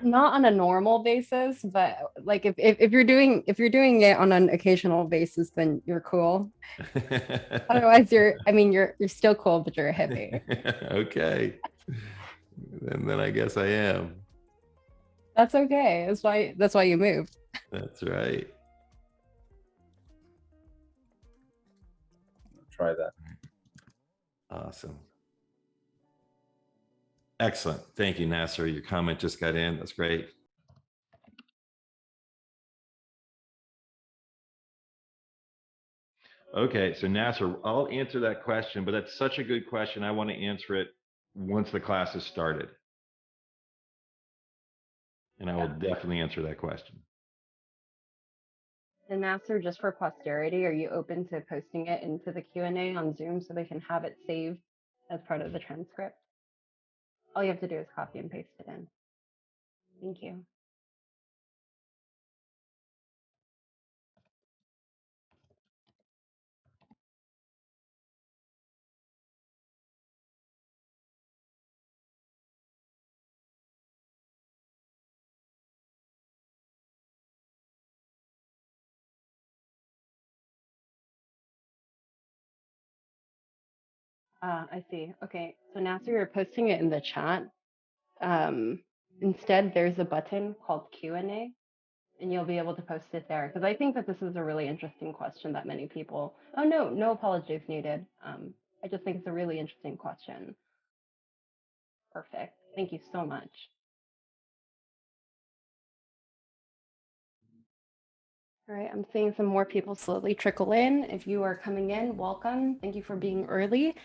not on a normal basis, but like if you're doing it on an occasional basis, then you're cool. Otherwise, you're still cool, but you're a hippie. Okay. And then I guess I am. That's okay. That's why you moved. That's right. Try that. Awesome. Excellent. Thank you, Nasser. Your comment just got in. That's great. Okay, so Nasser, I'll answer that question, but that's such a good question. I want to answer it once the class is started. And I will definitely answer that question. And Nasser, just for posterity, are you open to posting it into the Q&A on Zoom so they can have it saved as part of the transcript? All you have to do is copy and paste it in. Thank you. I see. Okay, so Nasser, you're posting it in the chat. Um, Instead, there's a button called Q&A, and you'll be able to post it there because I think that this is a really interesting question that many people. Oh no, no apologies needed. I just think it's a really interesting question. Perfect. Thank you so much. All right, I'm seeing some more people slowly trickle in. If you are coming in, welcome. Thank you for being early.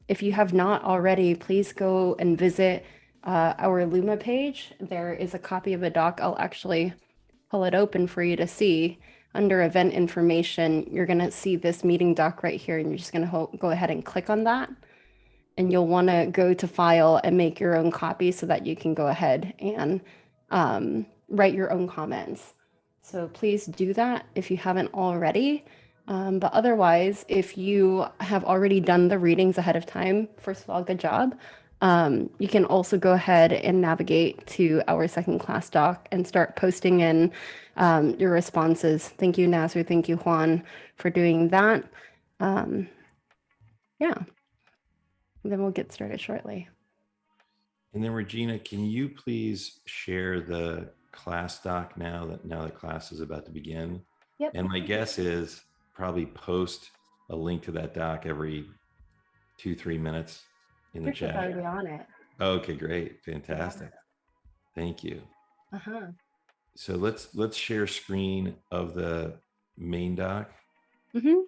If you have not already, please go and visit our Luma page. There is a copy of a doc. I'll actually pull it open for you to see. Under event information, you're going to see this meeting doc right here, and you're just going to go ahead and click on that. And you'll want to go to file and make your own copy so that you can go ahead and write your own comments. So please do that if you haven't already. But otherwise, if you have already done the readings ahead of time, first of all, good job. You can also go ahead and navigate to our second class doc and start posting in your responses. Thank you, Nasser. Thank you, Juan, for doing that. Yeah. Then we'll get started shortly. And then Regina, can you please share the class doc now that class is about to begin? Yep. And my guess is probably post a link to that doc every 2-3 minutes in the Trish is chat. already on it. Okay, great. Fantastic. Thank you. Uh-huh. So let's share screen of the main doc. Mm-hmm.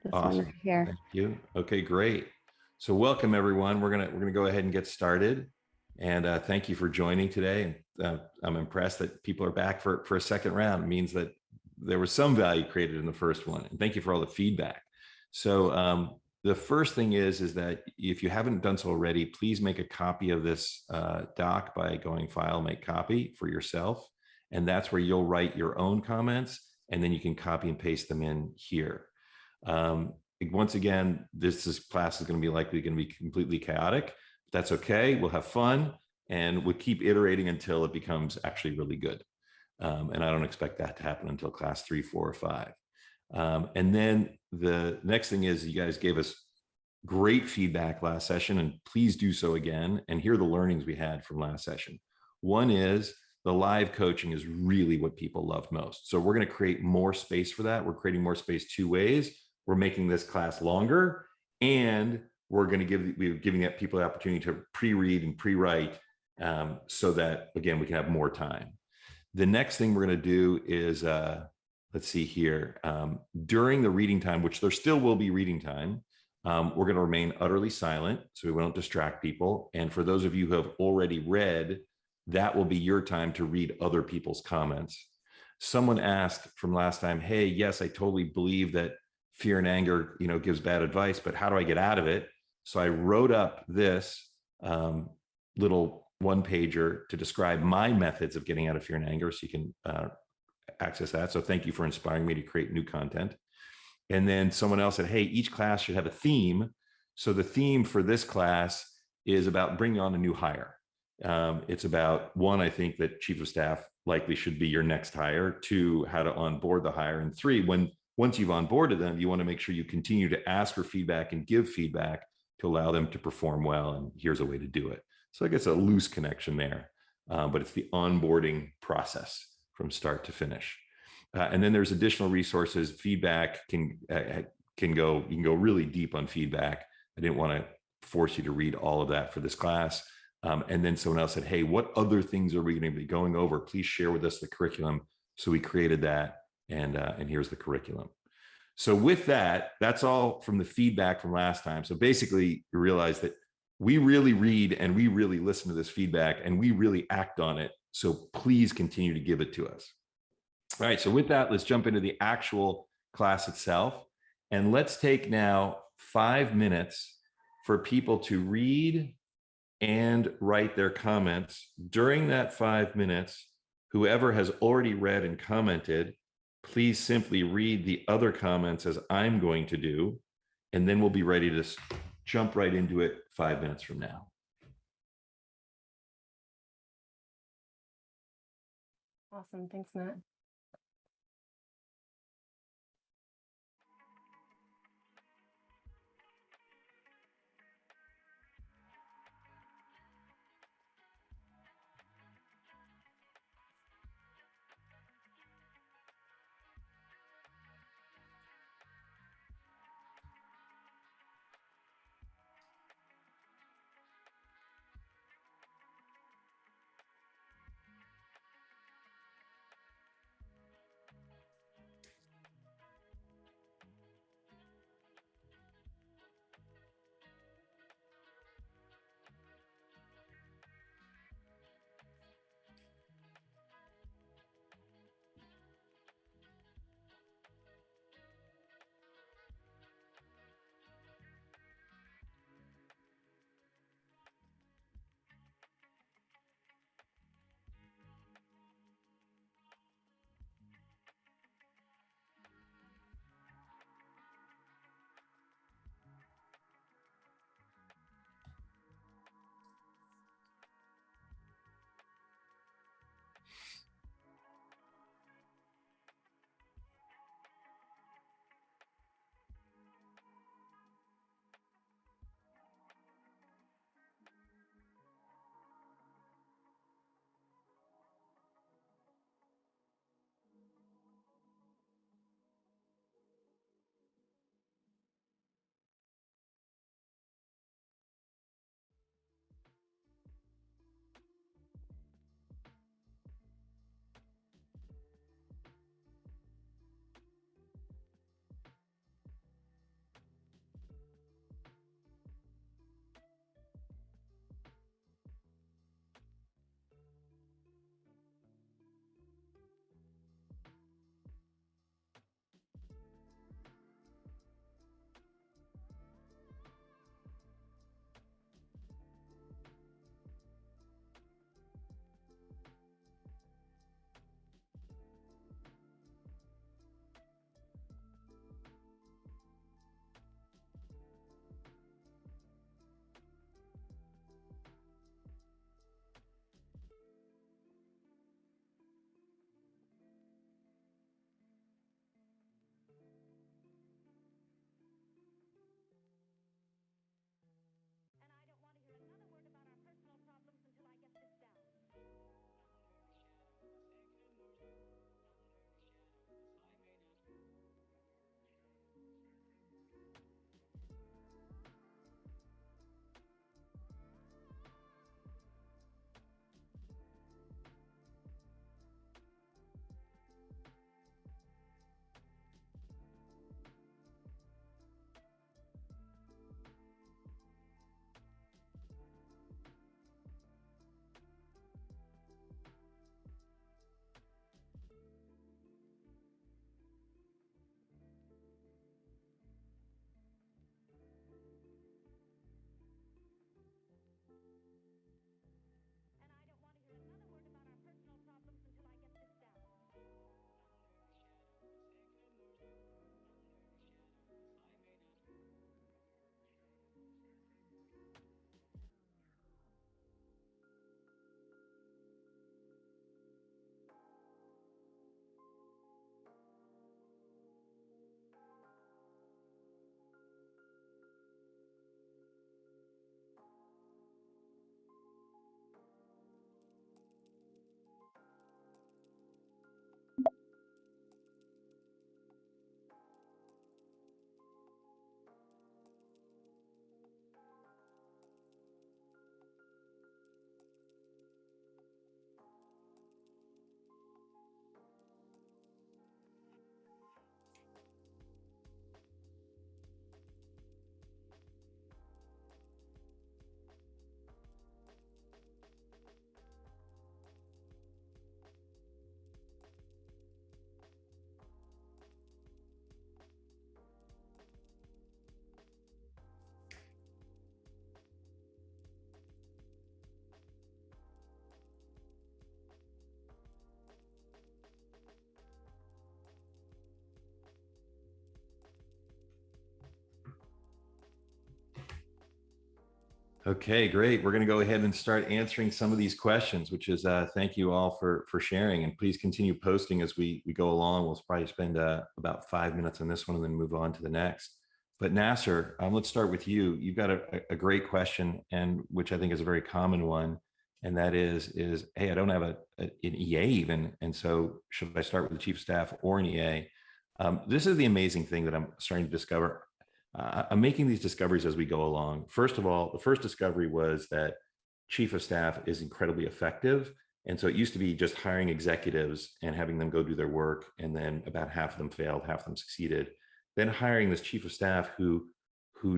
This Awesome. one right here. Thank you. Okay, great. So welcome everyone. We're gonna go ahead and get started. And thank you for joining today. And I'm impressed that people are back for a second round. It means that there was some value created in the first one. And thank you for all the feedback. So the first thing is that if you haven't done so already, please make a copy of this doc by going File, Make Copy for yourself. And that's where you'll write your own comments, and then you can copy and paste them in here. Once again, this class is going to be likely going to be completely chaotic. That's okay. We'll have fun, and we'll keep iterating until it becomes actually really good. And I don't expect that to happen until class 3, 4, or 5. And then the next thing is, you guys gave us great feedback last session, and please do so again. And here are the learnings we had from last session. One is the live coaching is really what people love most. So we're going to create more space for that. We're creating more space 2 ways. We're making this class longer, and we're giving people the opportunity to pre-read and pre-write so that, again, we can have more time. The next thing we're going to do is, let's see here, during the reading time, which there still will be reading time, we're going to remain utterly silent so we won't distract people. And for those of you who have already read, that will be your time to read other people's comments. Someone asked from last time, hey, yes, I totally believe that fear and anger, gives bad advice, but how do I get out of it? So I wrote up this little one-pager to describe my methods of getting out of fear and anger, so you can access that. So thank you for inspiring me to create new content. And then someone else said, hey, each class should have a theme. So the theme for this class is about bringing on a new hire. It's about one, I think that chief of staff likely should be your next hire. Two, how to onboard the hire. And three, once you've onboarded them, you want to make sure you continue to ask for feedback and give feedback to allow them to perform well. And here's a way to do it. So I guess a loose connection there, but it's the onboarding process from start to finish. And then there's additional resources. Feedback can go, you can go really deep on feedback. I didn't want to force you to read all of that for this class. And then someone else said, hey, what other things are we going to be going over? Please share with us the curriculum. So we created that, and here's the curriculum. So with that, that's all from the feedback from last time. So basically, you realize that we really read and we really listen to this feedback and we really act on it. So please continue to give it to us. All right, so with that, let's jump into the actual class itself. And let's take now 5 minutes for people to read and write their comments. During that 5 minutes, whoever has already read and commented, please simply read the other comments as I'm going to do, and then we'll be ready to jump right into it 5 minutes from now. Awesome. Thanks, Matt. Okay, great. We're going to go ahead and start answering some of these questions, which is thank you all for sharing, and please continue posting as we go along. We'll probably spend about 5 minutes on this one and then move on to the next. But Nasser, let's start with you. You've got a great question, and which I think is a very common one, and that is hey, I don't have an EA even, and so should I start with the chief of staff or an EA? This is the amazing thing that I'm starting to discover. I'm making these discoveries as we go along. First of all, the first discovery was that chief of staff is incredibly effective. And so it used to be just hiring executives and having them go do their work. And then about half of them failed, half of them succeeded. Then hiring this chief of staff who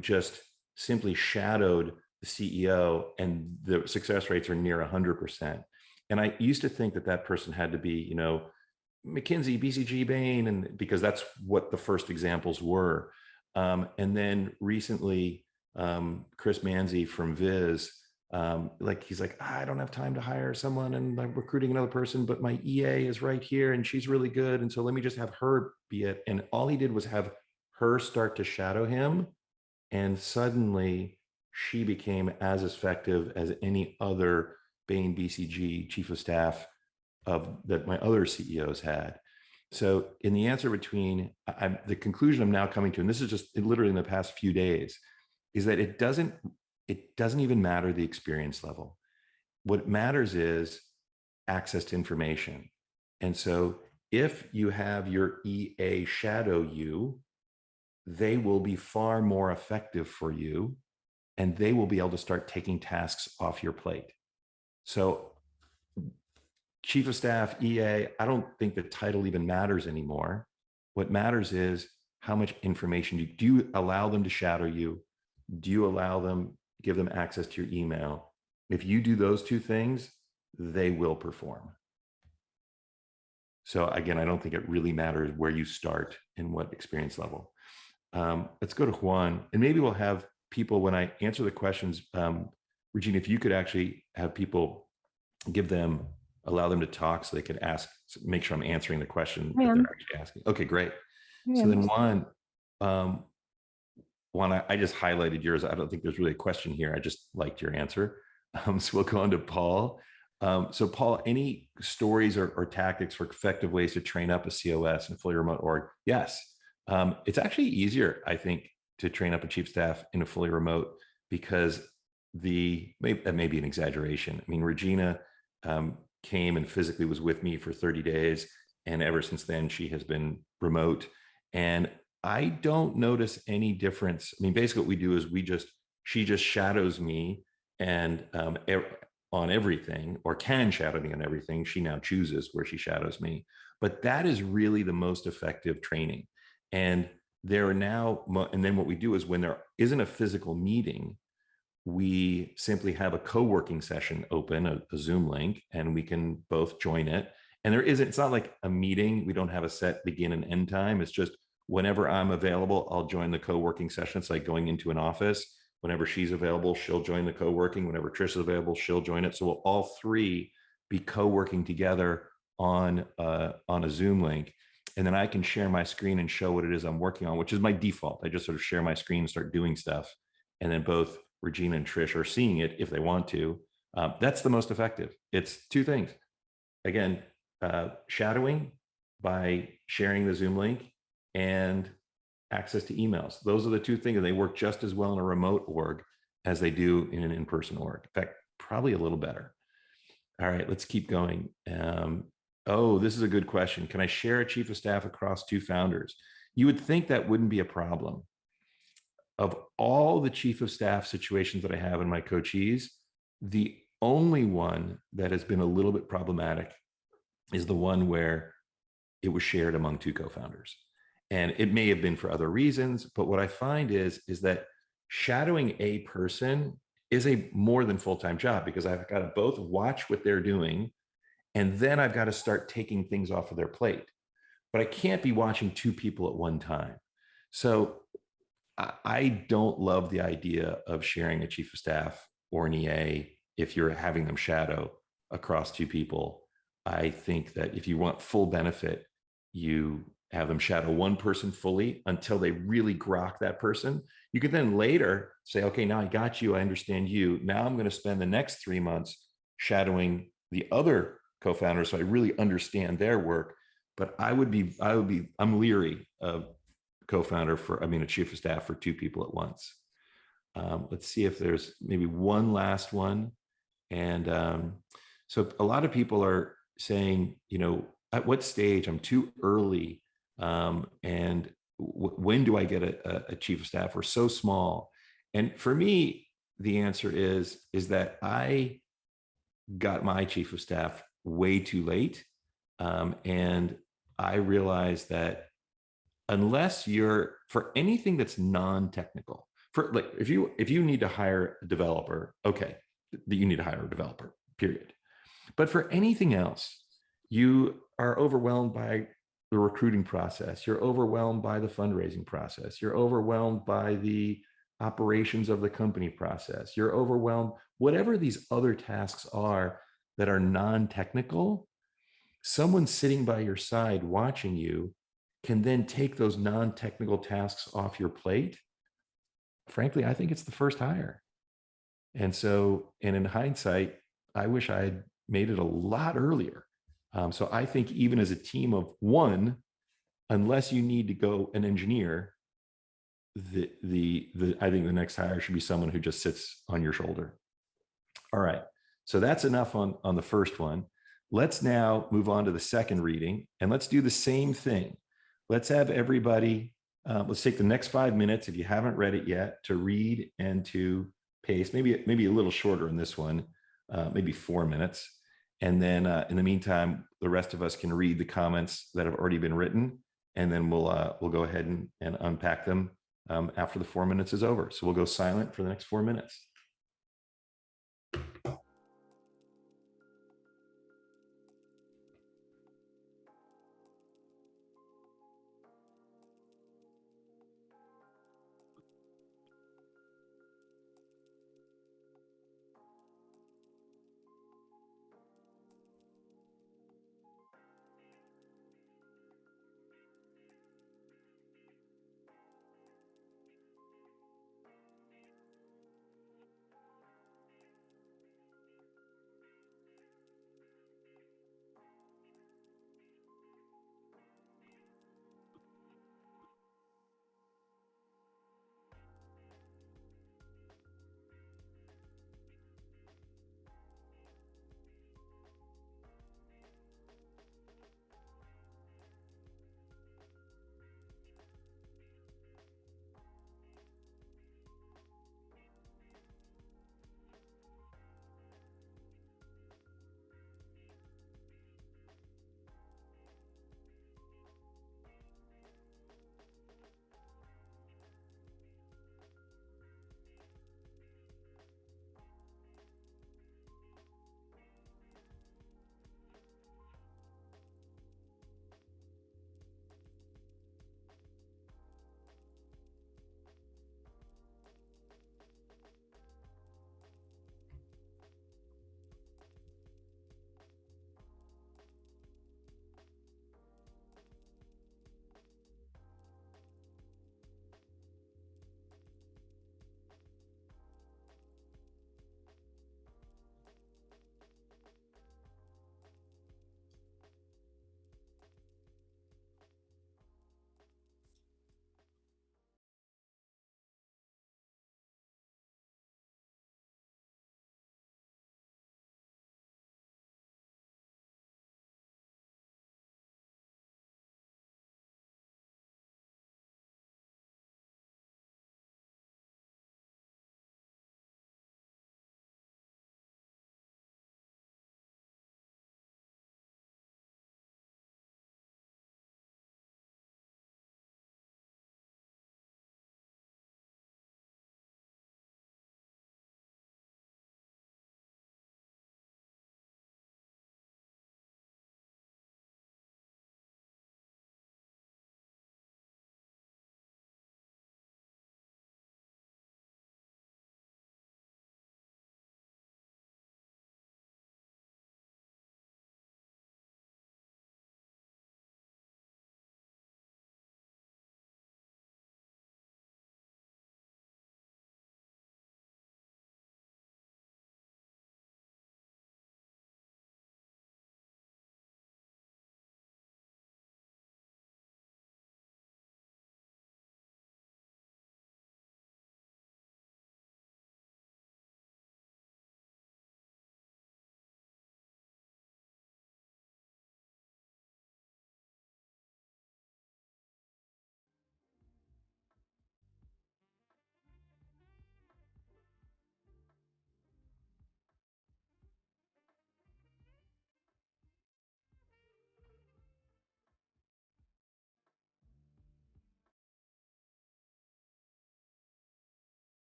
just simply shadowed the CEO, and the success rates are near 100%. And I used to think that that person had to be, McKinsey, BCG, Bain, and because that's what the first examples were. And then recently, Chris Manzi from Viz, he's like, I don't have time to hire someone and I'm recruiting another person, but my EA is right here and she's really good. And so let me just have her be it. And all he did was have her start to shadow him. And suddenly she became as effective as any other Bain BCG chief of staff that my other CEOs had. So in the answer between the conclusion I'm now coming to, and this is just literally in the past few days, is that it doesn't even matter the experience level. What matters is access to information. And so if you have your EA shadow you, they will be far more effective for you, and they will be able to start taking tasks off your plate. So chief of staff, EA, I don't think the title even matters anymore. What matters is how much information do you allow them to shadow you? Do you allow them, give them access to your email? If you do those two things, they will perform. So again, I don't think it really matters where you start and what experience level. Let's go to Juan, and maybe we'll have people, when I answer the questions, Regina, if you could actually have people allow them to talk so they could ask, make sure I'm answering the question that they're actually asking. Okay, great. So then Juan, I just highlighted yours. I don't think there's really a question here. I just liked your answer. So we'll go on to Paul. So Paul, any stories or tactics for effective ways to train up a COS in a fully remote org? Yes. It's actually easier, I think, to train up a chief staff in a fully remote, because that may be an exaggeration. I mean, Regina came and physically was with me for 30 days. And ever since then, she has been remote. And I don't notice any difference. I mean, basically what we do is she just shadows me and on everything, or can shadow me on everything. She now chooses where she shadows me. But that is really the most effective training. And then what we do is, when there isn't a physical meeting, we simply have a co-working session open, a Zoom link, and we can both join it. And it's not like a meeting. We don't have a set begin and end time. It's just whenever I'm available, I'll join the co-working session. It's like going into an office. Whenever she's available, she'll join the co-working. Whenever Trisha's available, she'll join it. So we'll all three be co-working together on a Zoom link. And then I can share my screen and show what it is I'm working on, which is my default. I just sort of share my screen and start doing stuff. And then both Regina and Trish are seeing it if they want to. That's the most effective. It's two things. Again, shadowing by sharing the Zoom link, and access to emails. Those are the two things, and they work just as well in a remote org as they do in an in-person org. In fact, probably a little better. All right, let's keep going. This is a good question. Can I share a chief of staff across two founders? You would think that wouldn't be a problem. Of all the chief of staff situations that I have in my coachees, the only one that has been a little bit problematic is the one where it was shared among two co-founders. And it may have been for other reasons, but what I find is that shadowing a person is a more than full-time job, because I've got to both watch what they're doing, and then I've got to start taking things off of their plate. But I can't be watching two people at one time. So I don't love the idea of sharing a chief of staff or an EA if you're having them shadow across two people. I think that if you want full benefit, you have them shadow one person fully until they really grok that person. You can then later say, okay, now I got you, I understand you. Now I'm going to spend the next 3 months shadowing the other co-founders so I really understand their work. But I'm leery of co-founder for, I mean, a chief of staff for two people at once. Let's see if there's maybe one last one. And so a lot of people are saying, at what stage I'm too early, and when do I get a chief of staff? We're so small. And for me, the answer is that I got my chief of staff way too late. And I realized that unless you're, for anything that's non-technical, for like, if you need to hire a developer, okay, that you need to hire a developer, period. But for anything else, you are overwhelmed by the recruiting process. You're overwhelmed by the fundraising process. You're overwhelmed by the operations of the company process. You're overwhelmed, whatever these other tasks are that are non-technical, someone sitting by your side watching you can then take those non-technical tasks off your plate. Frankly, I think it's the first hire. And in hindsight, I wish I had made it a lot earlier. So I think even as a team of one, unless you need to go an engineer, I think the next hire should be someone who just sits on your shoulder. All right. So that's enough on the first one. Let's now move on to the second reading, and let's do the same thing. Let's have everybody, let's take the next 5 minutes, if you haven't read it yet, to read and to paste, maybe a little shorter in this one, maybe 4 minutes. And then in the meantime, the rest of us can read the comments that have already been written, and then we'll go ahead and unpack them after the 4 minutes is over. So we'll go silent for the next 4 minutes.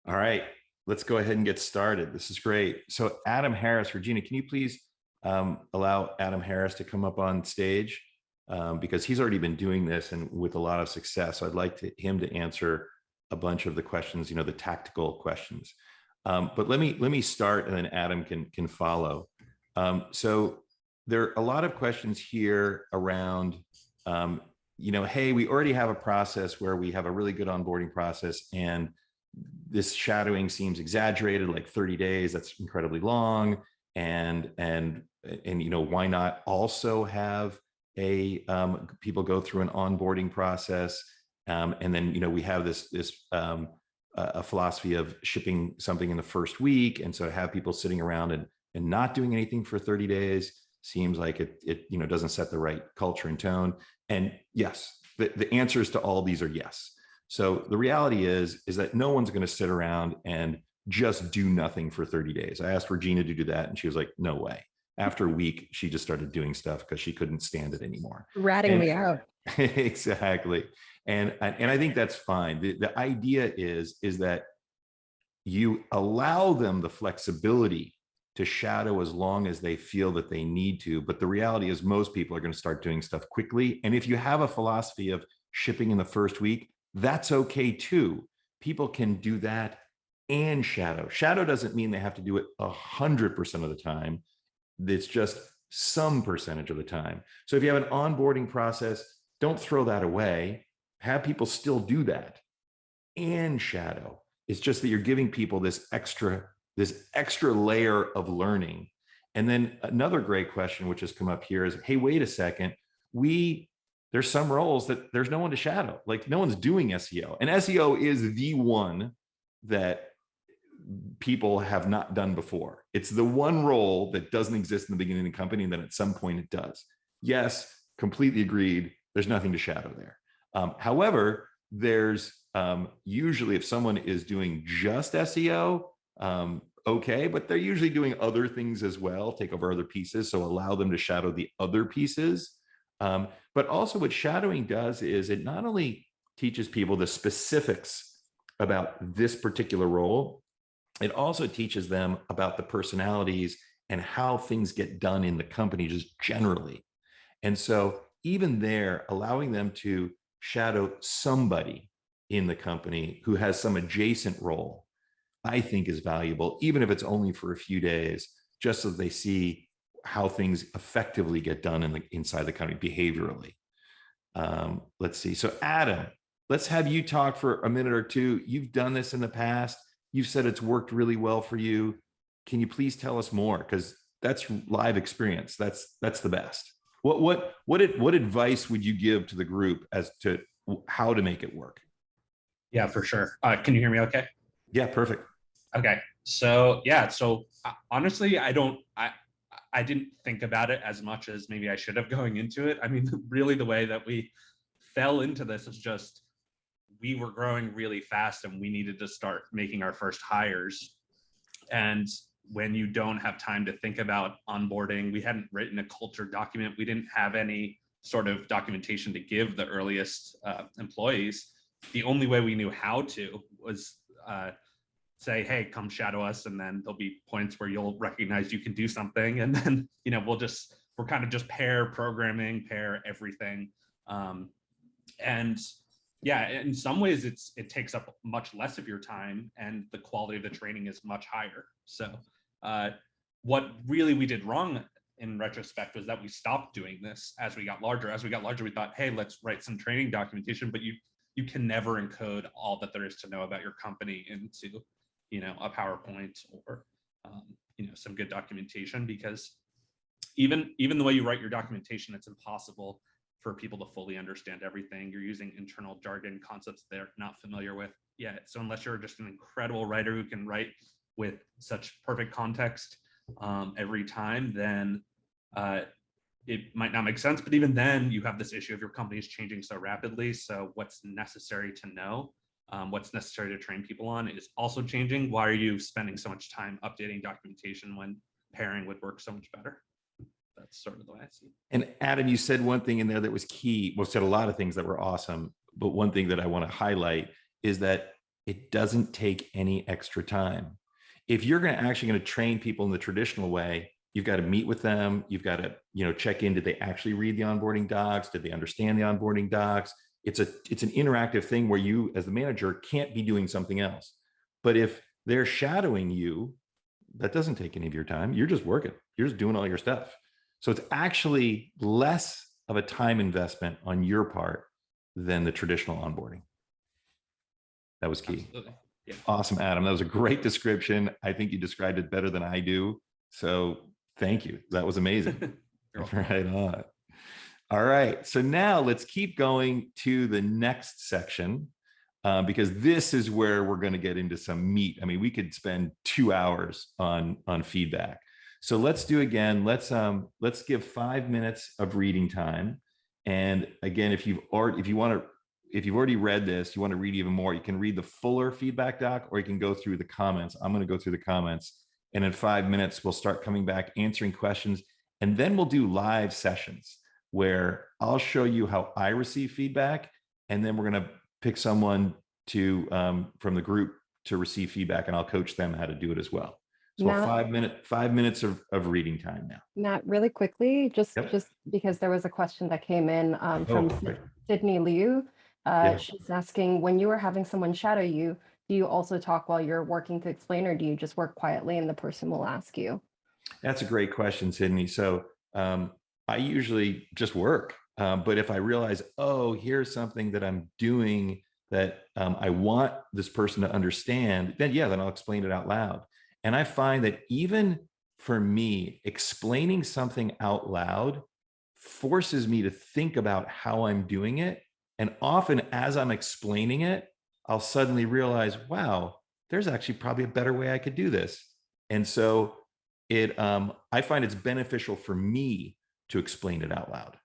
All right, let's go ahead and get started. This is great. So Adam Harris, Regina, can you please allow Adam Harris to come up on stage? Because he's already been doing this and with a lot of success. So I'd like him to answer a bunch of the questions, the tactical questions. But let me start, and then Adam can follow. So there are a lot of questions here around, hey, we already have a process where we have a really good onboarding process, and this shadowing seems exaggerated, like 30 days. That's incredibly long, and why not also have people go through an onboarding process, and then we have this a philosophy of shipping something in the first week, and so have people sitting around and not doing anything for 30 days seems like it doesn't set the right culture and tone. And yes, the answers to all these are yes. So the reality is that no one's going to sit around and just do nothing for 30 days. I asked Regina to do that, and she was like, no way. After a week, she just started doing stuff because she couldn't stand it anymore. Ratting me out. Exactly. And I think that's fine. The idea is that you allow them the flexibility to shadow as long as they feel that they need to. But the reality is most people are going to start doing stuff quickly. And if you have a philosophy of shipping in the first week, that's okay too. People can do that and shadow. Shadow doesn't mean they have to do it 100% of the time. It's just some percentage of the time. So if you have an onboarding process, don't throw that away. Have people still do that and shadow. It's just that you're giving people this extra layer of learning. And then another great question, which has come up here, is, hey, wait a second. There's some roles that there's no one to shadow. Like, no one's doing SEO. And SEO is the one that people have not done before. It's the one role that doesn't exist in the beginning of the company, and then at some point it does. Yes, completely agreed. There's nothing to shadow there. However, there's usually, if someone is doing just SEO, okay, but they're usually doing other things as well, take over other pieces. So allow them to shadow the other pieces. But also what shadowing does is it not only teaches people the specifics about this particular role, it also teaches them about the personalities and how things get done in the company just generally. And so even there, allowing them to shadow somebody in the company who has some adjacent role, I think is valuable, even if it's only for a few days, just so they see how things effectively get done inside the company behaviorally. Let's see. So Adam, let's have you talk for a minute or two. You've done this in the past. You've said it's worked really well for you. Can you please tell us more? Because that's live experience. That's the best. What advice would you give to the group as to how to make it work? Yeah, for sure. Can you hear me okay? Yeah, perfect. Okay. So yeah, honestly, I didn't think about it as much as maybe I should have going into it. I mean, really the way that we fell into this is just, we were growing really fast and we needed to start making our first hires. And when you don't have time to think about onboarding, we hadn't written a culture document. We didn't have any sort of documentation to give the earliest employees. The only way we knew how to was say, hey, come shadow us, and then there'll be points where you'll recognize you can do something, and then we're kind of just pair programming, pair everything. And yeah, in some ways it takes up much less of your time, and the quality of the training is much higher. So what really we did wrong in retrospect was that we stopped doing this as we got larger. As we got larger, we thought, hey, let's write some training documentation, but you can never encode all that there is to know about your company into a PowerPoint or some good documentation, because even the way you write your documentation, it's impossible for people to fully understand everything. You're using internal jargon, concepts they're not familiar with yet. So unless you're just an incredible writer who can write with such perfect context every time, then it might not make sense. But even then, you have this issue of your company is changing so rapidly. So what's necessary to know, what's necessary to train people on is also changing. Why are you spending so much time updating documentation when pairing would work so much better? That's sort of the way I see it. And Adam, you said one thing in there that was key. Well, said a lot of things that were awesome, but one thing that I want to highlight is that it doesn't take any extra time. If you're actually going to train people in the traditional way, you've got to meet with them. You've got to, check in. Did they actually read the onboarding docs? Did they understand the onboarding docs? It's an interactive thing where you, as the manager, can't be doing something else. But if they're shadowing you, that doesn't take any of your time. You're just working. You're just doing all your stuff. So it's actually less of a time investment on your part than the traditional onboarding. That was key. Absolutely. Yeah. Awesome, Adam. That was a great description. I think you described it better than I do. So thank you. That was amazing. Right on. All right. So now let's keep going to the next section, because this is where we're going to get into some meat. I mean, we could spend 2 hours on feedback. So let's do again. Let's give 5 minutes of reading time. And again, if you've already read this, you want to read even more, you can read the fuller feedback doc, or you can go through the comments. I'm going to go through the comments, and in 5 minutes, we'll start coming back, answering questions. And then we'll do live sessions where I'll show you how I receive feedback. And then we're going to pick someone from the group to receive feedback, and I'll coach them how to do it as well. So Matt, 5 minutes of reading time now. Matt, really quickly, just Yep. because there was a question that came in from Right. Sydney Liu. Yeah. She's asking, when you are having someone shadow you, do you also talk while you're working to explain, or do you just work quietly and the person will ask you? That's a great question, Sydney. So I usually just work. But if I realize, oh, here's something that I'm doing that I want this person to understand, then I'll explain it out loud. And I find that even for me, explaining something out loud forces me to think about how I'm doing it. And often as I'm explaining it, I'll suddenly realize, wow, there's actually probably a better way I could do this. And so I find it's beneficial for me to explain it out loud.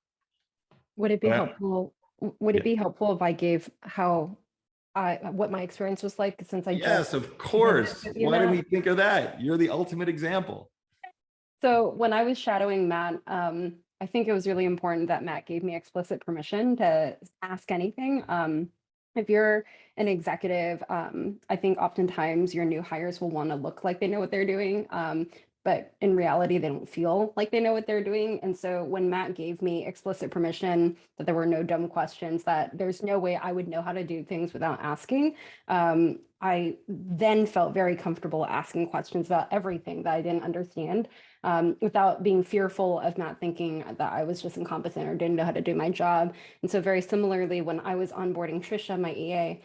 Would it be But helpful? Would yeah. it be helpful if I gave what my experience was like, since I Yes, just of course. with you, Why didn't Matt? we think of that? You're the ultimate example. So when I was shadowing Matt, I think it was really important that Matt gave me explicit permission to ask anything. If you're an executive, I think oftentimes your new hires will want to look like they know what they're doing. But in reality, they don't feel like they know what they're doing. And so when Matt gave me explicit permission that there were no dumb questions, that there's no way I would know how to do things without asking, I then felt very comfortable asking questions about everything that I didn't understand, without being fearful of Matt thinking that I was just incompetent or didn't know how to do my job. And so very similarly, when I was onboarding Trisha, my EA,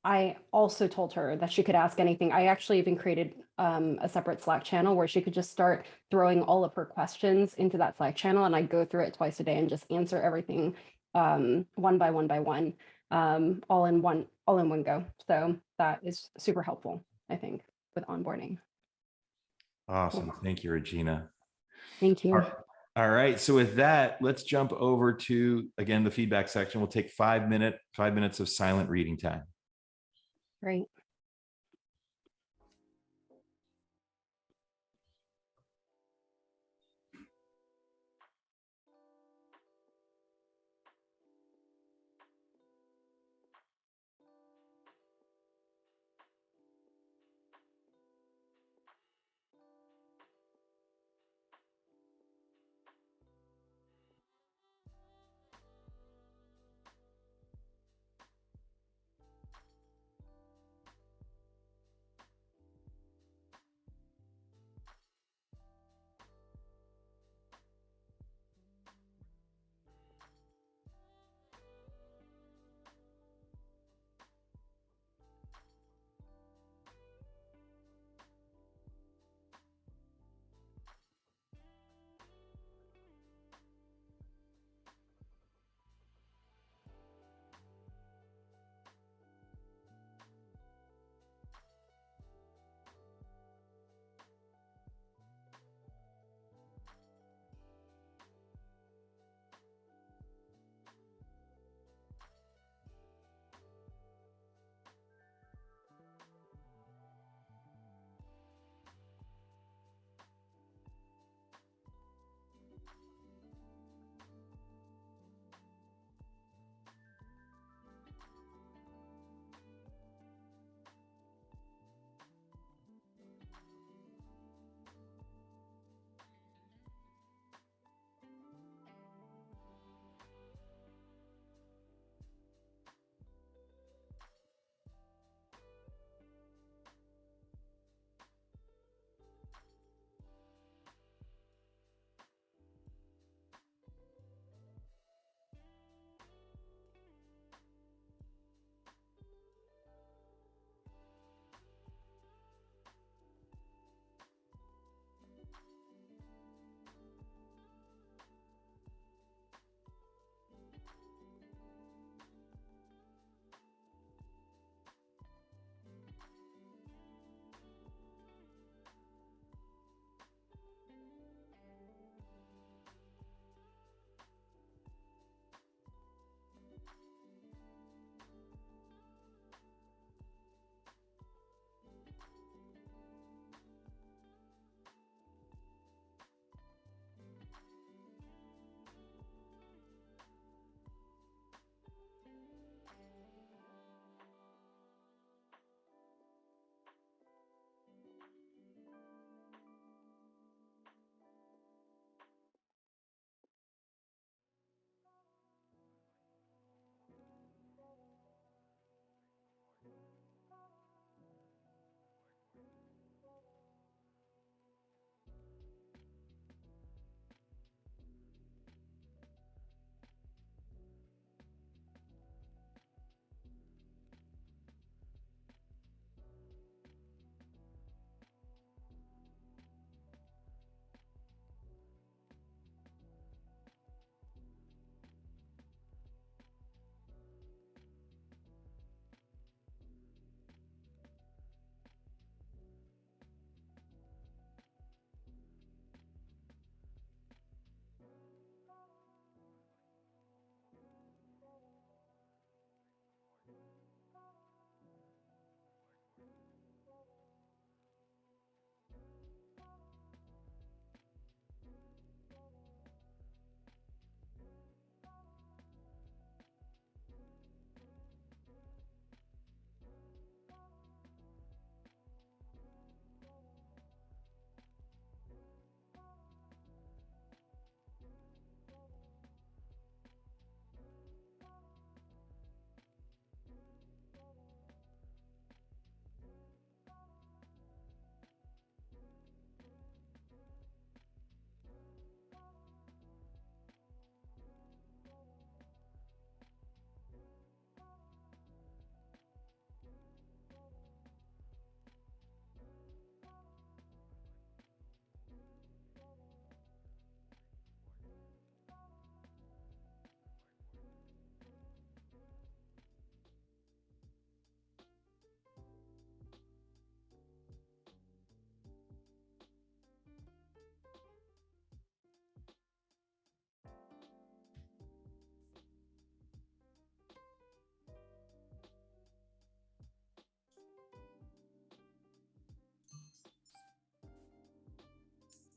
I also told her that she could ask anything. I actually even created a separate Slack channel where she could just start throwing all of her questions into that Slack channel, and I go through it twice a day and just answer everything one by one, all in one go. So that is super helpful, I think, with onboarding. Awesome. Thank you, Regina. Thank you. All right. So with that, let's jump over to, again, the feedback section. We'll take 5 minutes of silent reading time. Great.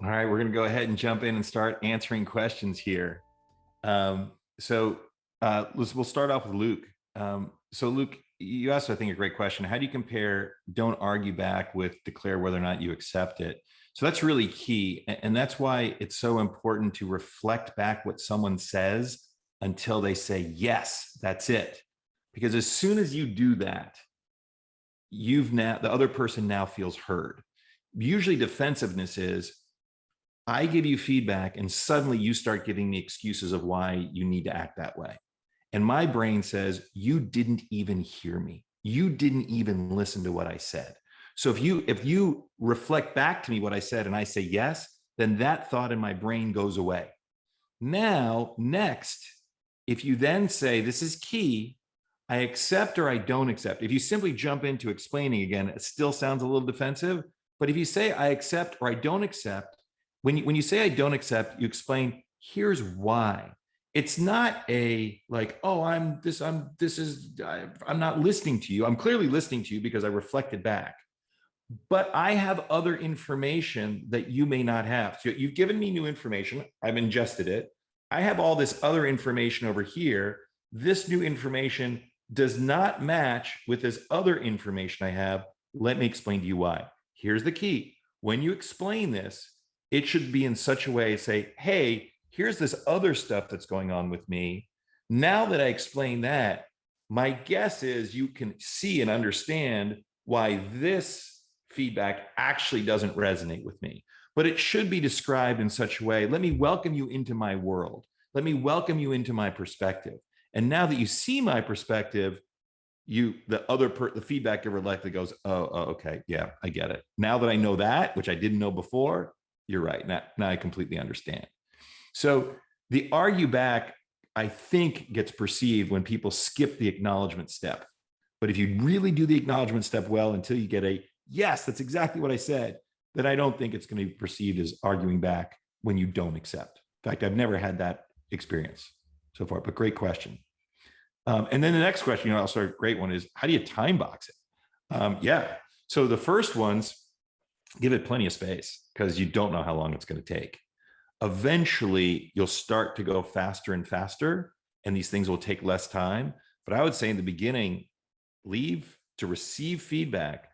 All right, we're going to go ahead and jump in and start answering questions here. We'll start off with Luke. So Luke, you asked, I think, a great question. How do you compare don't argue back with declare whether or not you accept it? So that's really key. And that's why it's so important to reflect back what someone says until they say, yes, that's it. Because as soon as you do that, the other person now feels heard. Usually defensiveness is, I give you feedback and suddenly you start giving me excuses of why you need to act that way. And my brain says, you didn't even hear me. You didn't even listen to what I said. So if you reflect back to me what I said and I say yes, then that thought in my brain goes away. Now, next, if you then say, this is key, I accept or I don't accept. If you simply jump into explaining again, it still sounds a little defensive. But if you say, I accept or I don't accept, when you say I don't accept, you explain, here's why. It's not like, oh, I'm not listening to you. I'm clearly listening to you because I reflected back. But I have other information that you may not have. So you've given me new information. I've ingested it. I have all this other information over here. This new information does not match with this other information I have. Let me explain to you why. Here's the key. When you explain this, it should be in such a way, say, hey, here's this other stuff that's going on with me. Now that I explain that, my guess is you can see and understand why this feedback actually doesn't resonate with me. But it should be described in such a way, let me welcome you into my world. Let me welcome you into my perspective. And now that you see my perspective, the feedback giver likely goes, oh, okay, yeah, I get it. Now that I know that, which I didn't know before, you're right. Now I completely understand. So the argue back, I think, gets perceived when people skip the acknowledgement step. But if you really do the acknowledgement step well until you get a, yes, that's exactly what I said, then I don't think it's going to be perceived as arguing back when you don't accept. In fact, I've never had that experience so far, but great question. And then the next question, also a great one, is how do you time box it? Yeah. So the first ones, give it plenty of space because you don't know how long it's going to take. Eventually, you'll start to go faster and faster, and these things will take less time. But I would say in the beginning, leave to receive feedback,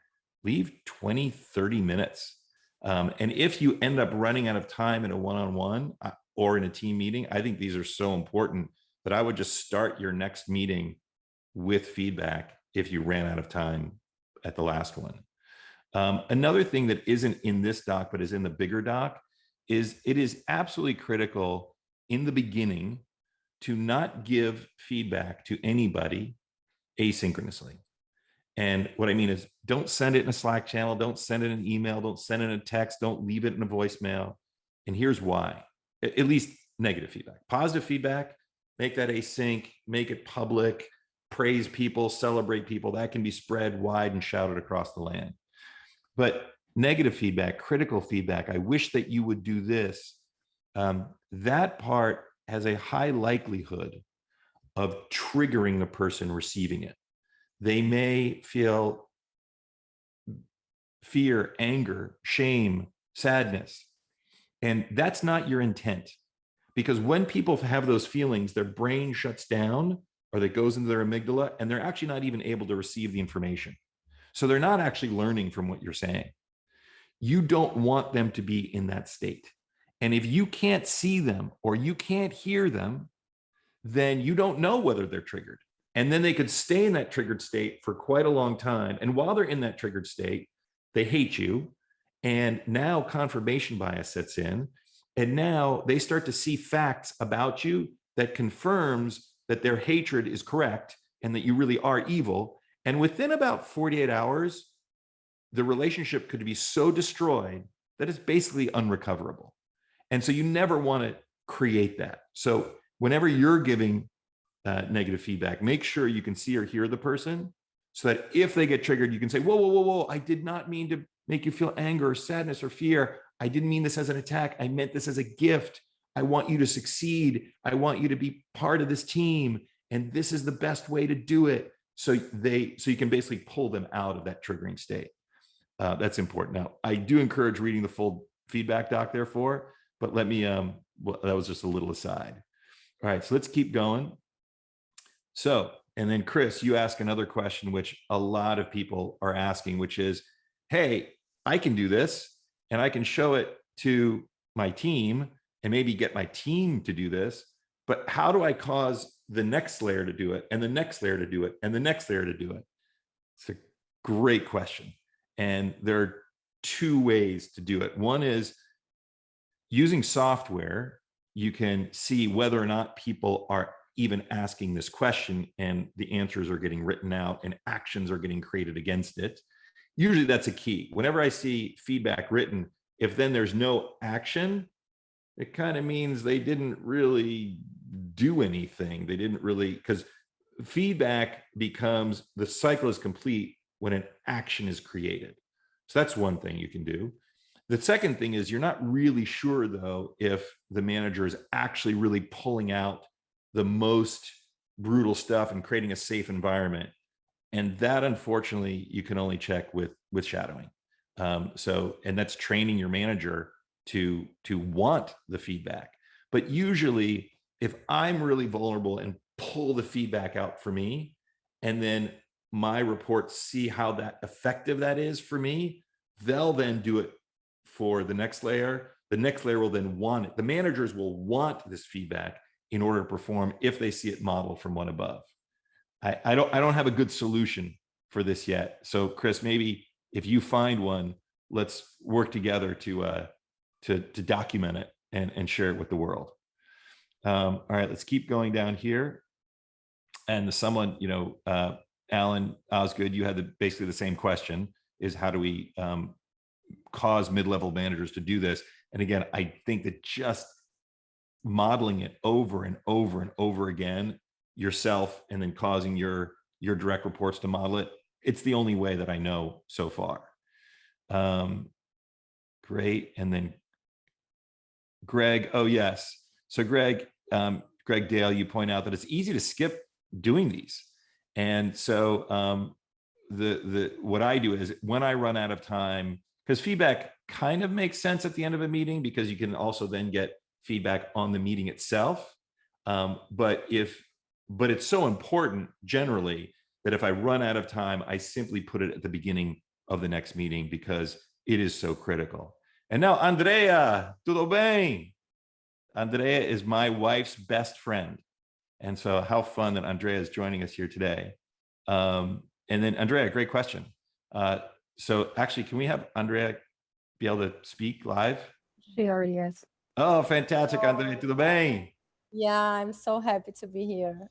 leave 20, 30 minutes. And if you end up running out of time in a one-on-one or in a team meeting, I think these are so important that I would just start your next meeting with feedback if you ran out of time at the last one. Another thing that isn't in this doc, but is in the bigger doc, is it is absolutely critical in the beginning to not give feedback to anybody asynchronously. And what I mean is, don't send it in a Slack channel, don't send it in an email, don't send it in a text, don't leave it in a voicemail. And here's why, at least negative feedback. Positive feedback, make that async, make it public, praise people, celebrate people. That can be spread wide and shouted across the land. But negative feedback, critical feedback, I wish that you would do this. That part has a high likelihood of triggering the person receiving it. They may feel fear, anger, shame, sadness. And that's not your intent. Because when people have those feelings, their brain shuts down or that goes into their amygdala, and they're actually not even able to receive the information. So they're not actually learning from what you're saying. You don't want them to be in that state. And if you can't see them or you can't hear them, then you don't know whether they're triggered. And then they could stay in that triggered state for quite a long time. And while they're in that triggered state, they hate you. And now confirmation bias sets in. And now they start to see facts about you that confirms that their hatred is correct and that you really are evil. And within about 48 hours, the relationship could be so destroyed that it's basically unrecoverable. And so you never want to create that. So whenever you're giving negative feedback, make sure you can see or hear the person so that if they get triggered, you can say, whoa, whoa, whoa, whoa, I did not mean to make you feel anger or sadness or fear. I didn't mean this as an attack. I meant this as a gift. I want you to succeed. I want you to be part of this team. And this is the best way to do it. So you can basically pull them out of that triggering state. That's important. Now, I do encourage reading the full feedback doc there for, but let me, well, that was just a little aside. All right, so let's keep going. So, and then Chris, you ask another question, which a lot of people are asking, which is, hey, I can do this and I can show it to my team and maybe get my team to do this, but how do I cause the next layer to do it and the next layer to do it and the next layer to do it? It's a great question. And there are two ways to do it. One is using software, you can see whether or not people are even asking this question and the answers are getting written out and actions are getting created against it. Usually that's a key. Whenever I see feedback written, if then there's no action, it kind of means they didn't really do anything. They didn't really, because feedback becomes, the cycle is complete when an action is created. So that's one thing you can do. The second thing is you're not really sure though if the manager is actually really pulling out the most brutal stuff and creating a safe environment. And that unfortunately you can only check with shadowing. And that's training your manager to want the feedback. But usually if I'm really vulnerable and pull the feedback out for me, and then my reports see how that effective that is for me, they'll then do it for the next layer. The next layer will then want it. The managers will want this feedback in order to perform if they see it modeled from one above. I don't have a good solution for this yet. So Chris, maybe if you find one, let's work together to document it and share it with the world. All right, let's keep going down here. And someone, Alan Osgood, you had basically the same question, is how do we cause mid-level managers to do this? And again, I think that just modeling it over and over and over again yourself, and then causing your direct reports to model it, it's the only way that I know so far. Great. And then Greg, oh yes. So Greg Dale, you point out that it's easy to skip doing these. And so what I do is when I run out of time, because feedback kind of makes sense at the end of a meeting, because you can also then get feedback on the meeting itself. But it's so important generally that if I run out of time, I simply put it at the beginning of the next meeting because it is so critical. And now Andrea, tudo bem? Andrea is my wife's best friend. And so how fun that Andrea is joining us here today. And then Andrea, great question. So actually, can we have Andrea be able to speak live? She already is. Oh, fantastic, Andrea, tudo bem? Yeah, I'm so happy to be here.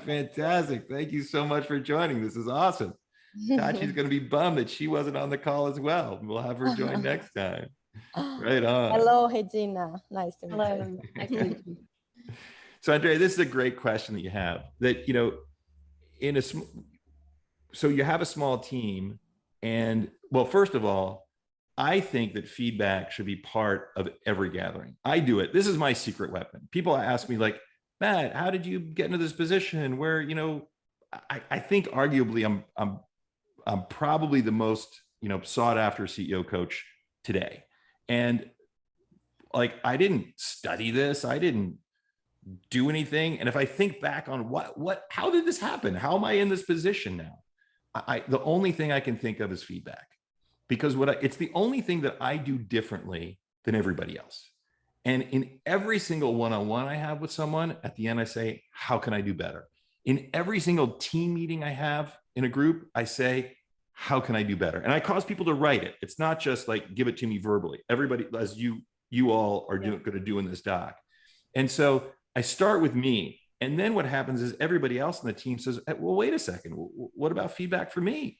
Fantastic. Thank you so much for joining. This is awesome. Tachi's going to be bummed that she wasn't on the call as well. We'll have her join next time. Right on. Hello, Regina. Nice to meet you. So Andrea, this is a great question that you have, that, so you have a small team, and well, first of all, I think that feedback should be part of every gathering. I do it. This is my secret weapon. People ask me like, Matt, how did you get into this position where, I think arguably I'm probably the most, sought after CEO coach today. And like, I didn't study this. I didn't do anything. And if I think back on how did this happen? How am I in this position now? The only thing I can think of is feedback, because it's the only thing that I do differently than everybody else. And in every single one-on-one I have with someone, at the end, I say, how can I do better? In every single team meeting I have in a group, I say, how can I do better? And I cause people to write it. It's not just like, give it to me verbally. Everybody, as you all are going to do in this doc. And so I start with me. And then what happens is everybody else in the team says, well, wait a second. What about feedback for me?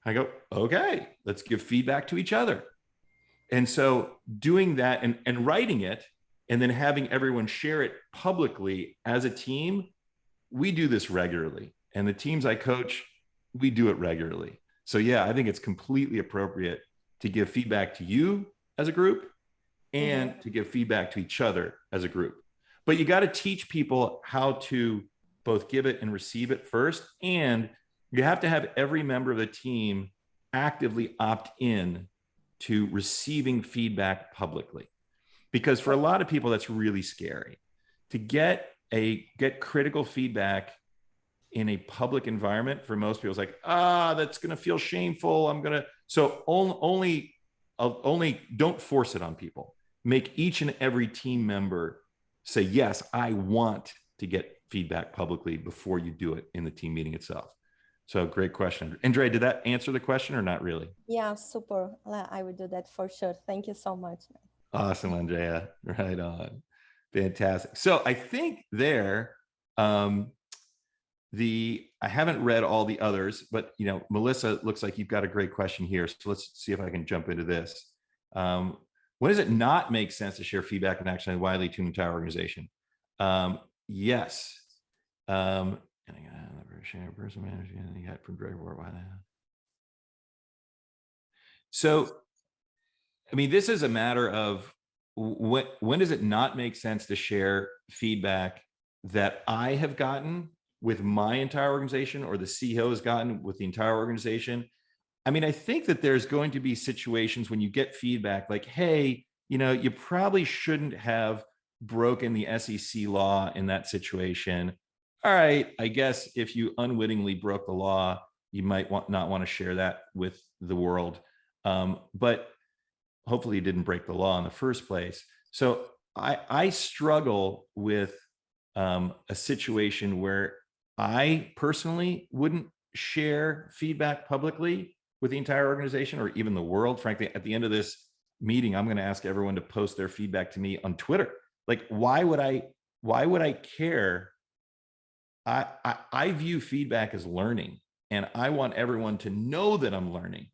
I go, okay, let's give feedback to each other. And so doing that and writing it, and then having everyone share it publicly as a team, we do this regularly. And the teams I coach, we do it regularly. So yeah, I think it's completely appropriate to give feedback to you as a group and to give feedback to each other as a group. But you got to teach people how to both give it and receive it first. And you have to have every member of the team actively opt in to receiving feedback publicly. Because for a lot of people, that's really scary. To get critical feedback in a public environment, for most people, it's like, that's going to feel shameful. So only don't force it on people. Make each and every team member say, yes, I want to get feedback publicly before you do it in the team meeting itself. So great question. Andrea, did that answer the question or not really? Yeah, super. I will do that for sure. Thank you so much. Awesome, Andrea. Right on. Fantastic. So I think there, I haven't read all the others, but Melissa, looks like you've got a great question here. So let's see if I can jump into this. When does it not make sense to share feedback and actually widely to an entire organization? Yes. So, I mean, this is a matter of when does it not make sense to share feedback that I have gotten with my entire organization or the CEO has gotten with the entire organization? I mean, I think that there's going to be situations when you get feedback like, hey, you probably shouldn't have broken the SEC law in that situation. All right, I guess if you unwittingly broke the law, you might not want to share that with the world. But hopefully you didn't break the law in the first place. So I struggle with a situation where I personally wouldn't share feedback publicly with the entire organization or even the world. Frankly, at the end of this meeting, I'm going to ask everyone to post their feedback to me on Twitter. Like, why would I care? I view feedback as learning, and I want everyone to know that I'm learning.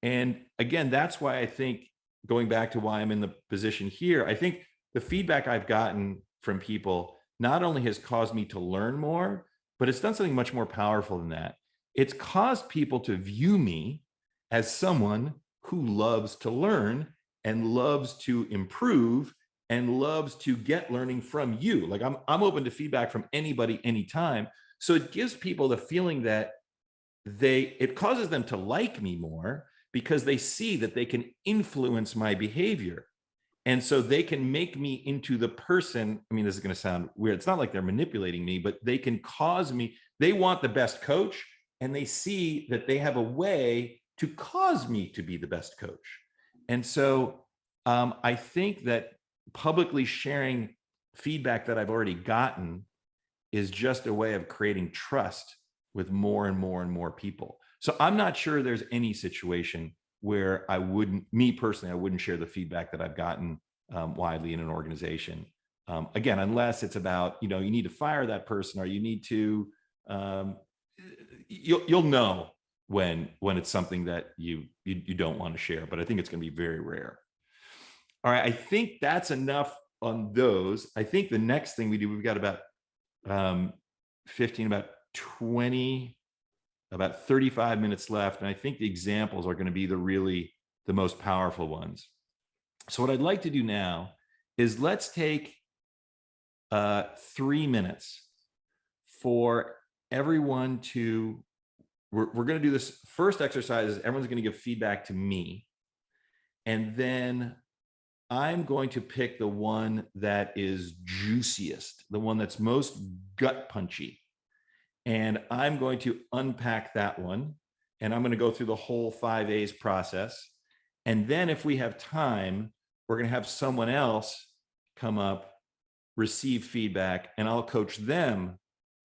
And again, that's why I think, going back to why I'm in the position here, I think the feedback I've gotten from people not only has caused me to learn more, but it's done something much more powerful than that. It's caused people to view me as someone who loves to learn and loves to improve and loves to get learning from you. Like, I'm open to feedback from anybody, anytime. So it gives people the feeling that it causes them to like me more, because they see that they can influence my behavior. And so they can make me into the person. I mean, this is going to sound weird. It's not like they're manipulating me, but they can cause me. They want the best coach, and they see that they have a way to cause me to be the best coach. And so I think that publicly sharing feedback that I've already gotten is just a way of creating trust with more and more and more people. So I'm not sure there's any situation where me personally, I wouldn't share the feedback that I've gotten widely in an organization. Again, unless it's about, you need to fire that person, or you need to, you'll know when it's something that you don't want to share, but I think it's going to be very rare. All right, I think that's enough on those. I think the next thing we do, we've got about 35 minutes left. And I think the examples are going to be the most powerful ones. So what I'd like to do now is let's take 3 minutes for everyone to, we're going to do this first exercise. Everyone's going to give feedback to me. And then I'm going to pick the one that is juiciest, the one that's most gut punchy. And I'm going to unpack that one. And I'm going to go through the whole 5 A's process. And then if we have time, we're going to have someone else come up, receive feedback, and I'll coach them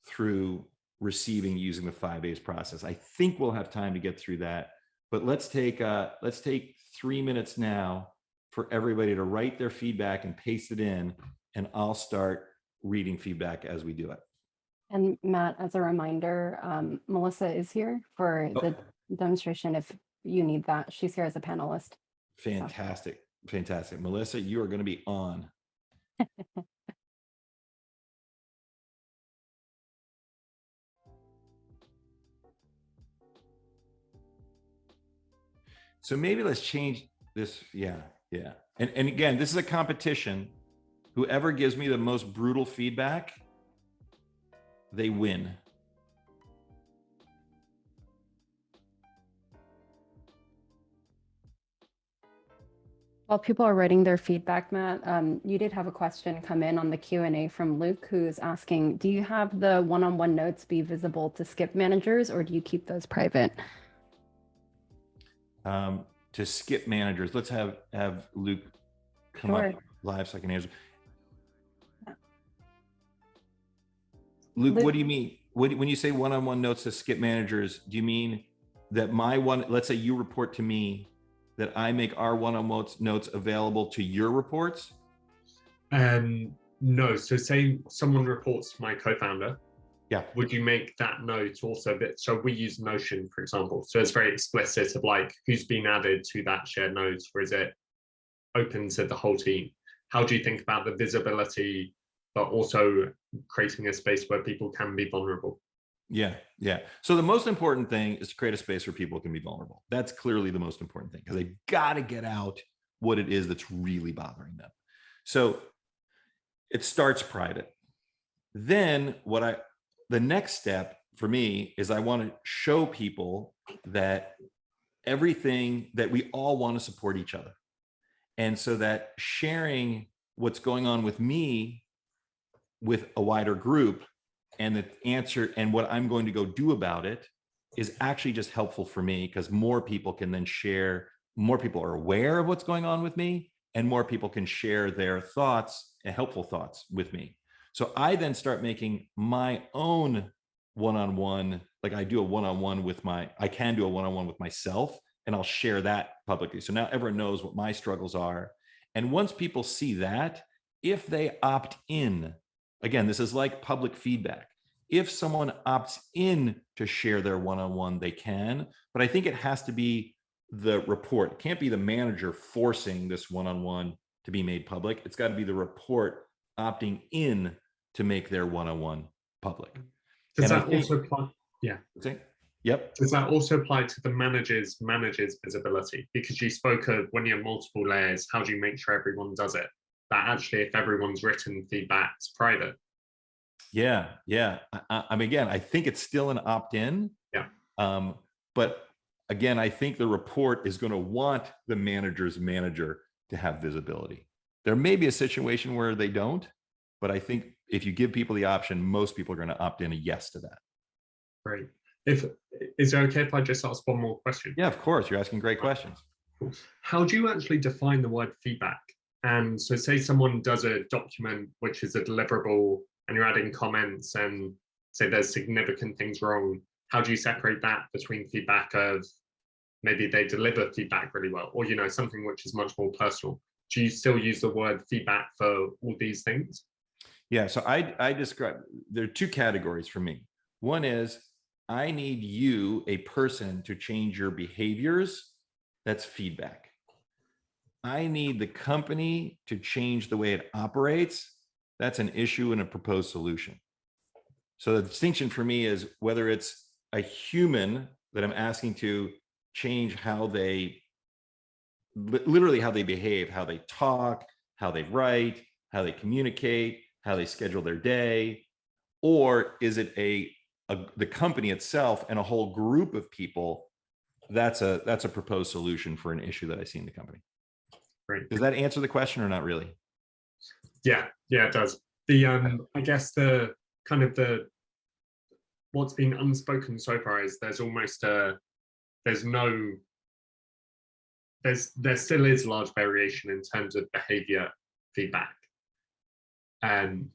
through receiving using the 5 A's process. I think we'll have time to get through that. But let's take 3 minutes now for everybody to write their feedback and paste it in, and I'll start reading feedback as we do it. And Matt, as a reminder, Melissa is here for the demonstration if you need that. She's here as a panelist. Fantastic. Fantastic. Melissa, you are going to be on. So maybe let's change this. Yeah. And again, this is a competition. Whoever gives me the most brutal feedback, they win. While people are writing their feedback, Matt, you did have a question come in on the Q&A from Luke, who's asking, do you have the one-on-one notes be visible to skip managers, or do you keep those private? To skip managers, let's have Luke come Sure. up live so I can answer. Luke, what do you mean? When you say one-on-one notes to skip managers, do you mean that let's say you report to me, that I make our one-on-one notes available to your reports? No. So say someone reports to my co-founder. Yeah. Would you make that note also so we use Notion, for example. So it's very explicit of like who's been added to that shared note, or is it open to the whole team? How do you think about the visibility, but also creating a space where people can be vulnerable? Yeah. So the most important thing is to create a space where people can be vulnerable. That's clearly the most important thing, because they've got to get out what it is that's really bothering them. So it starts private. Then the next step for me is I want to show people that everything, that we all want to support each other. And so that sharing what's going on with me with a wider group, and the answer and what I'm going to go do about it is actually just helpful for me, because more people can then share, more people are aware of what's going on with me, and more people can share their thoughts and helpful thoughts with me. So I then start making my own one-on-one, like I can do a one-on-one with myself, and I'll share that publicly. So now everyone knows what my struggles are. And once people see that, if they opt in, again, this is like public feedback. If someone opts in to share their one-on-one, they can, but I think it has to be the report. It can't be the manager forcing this one-on-one to be made public. It's got to be the report opting in to make their one-on-one public. Does that also apply? Yeah. Yep. Does that also apply to the manager's visibility? Because you spoke of when you have multiple layers, how do you make sure everyone does it? That actually, if everyone's written feedback's private. Yeah. I mean, again, I think it's still an opt-in. Yeah. But again, I think the report is going to want the manager's manager to have visibility. There may be a situation where they don't, but I think if you give people the option, most people are going to opt in a yes to that. Great. Is it okay if I just ask one more question? Yeah, of course. You're asking great questions. How do you actually define the word feedback? And so say someone does a document, which is a deliverable, and you're adding comments and say there's significant things wrong. How do you separate that between feedback of maybe they deliver feedback really well, or, you know, something which is much more personal? Do you still use the word feedback for all these things? Yeah, so I describe, there are two categories for me. One is I need you, a person, to change your behaviors. That's feedback. I need the company to change the way it operates. That's an issue and a proposed solution. So the distinction for me is whether it's a human that I'm asking to change how they, literally how they behave, how they talk, how they write, how they communicate, how they schedule their day, or is it the company itself and a whole group of people? That's a proposed solution for an issue that I see in the company. Great. Does that answer the question or not really? Yeah, it does. The I guess the kind of what's been unspoken so far is there still is large variation in terms of behavior feedback, and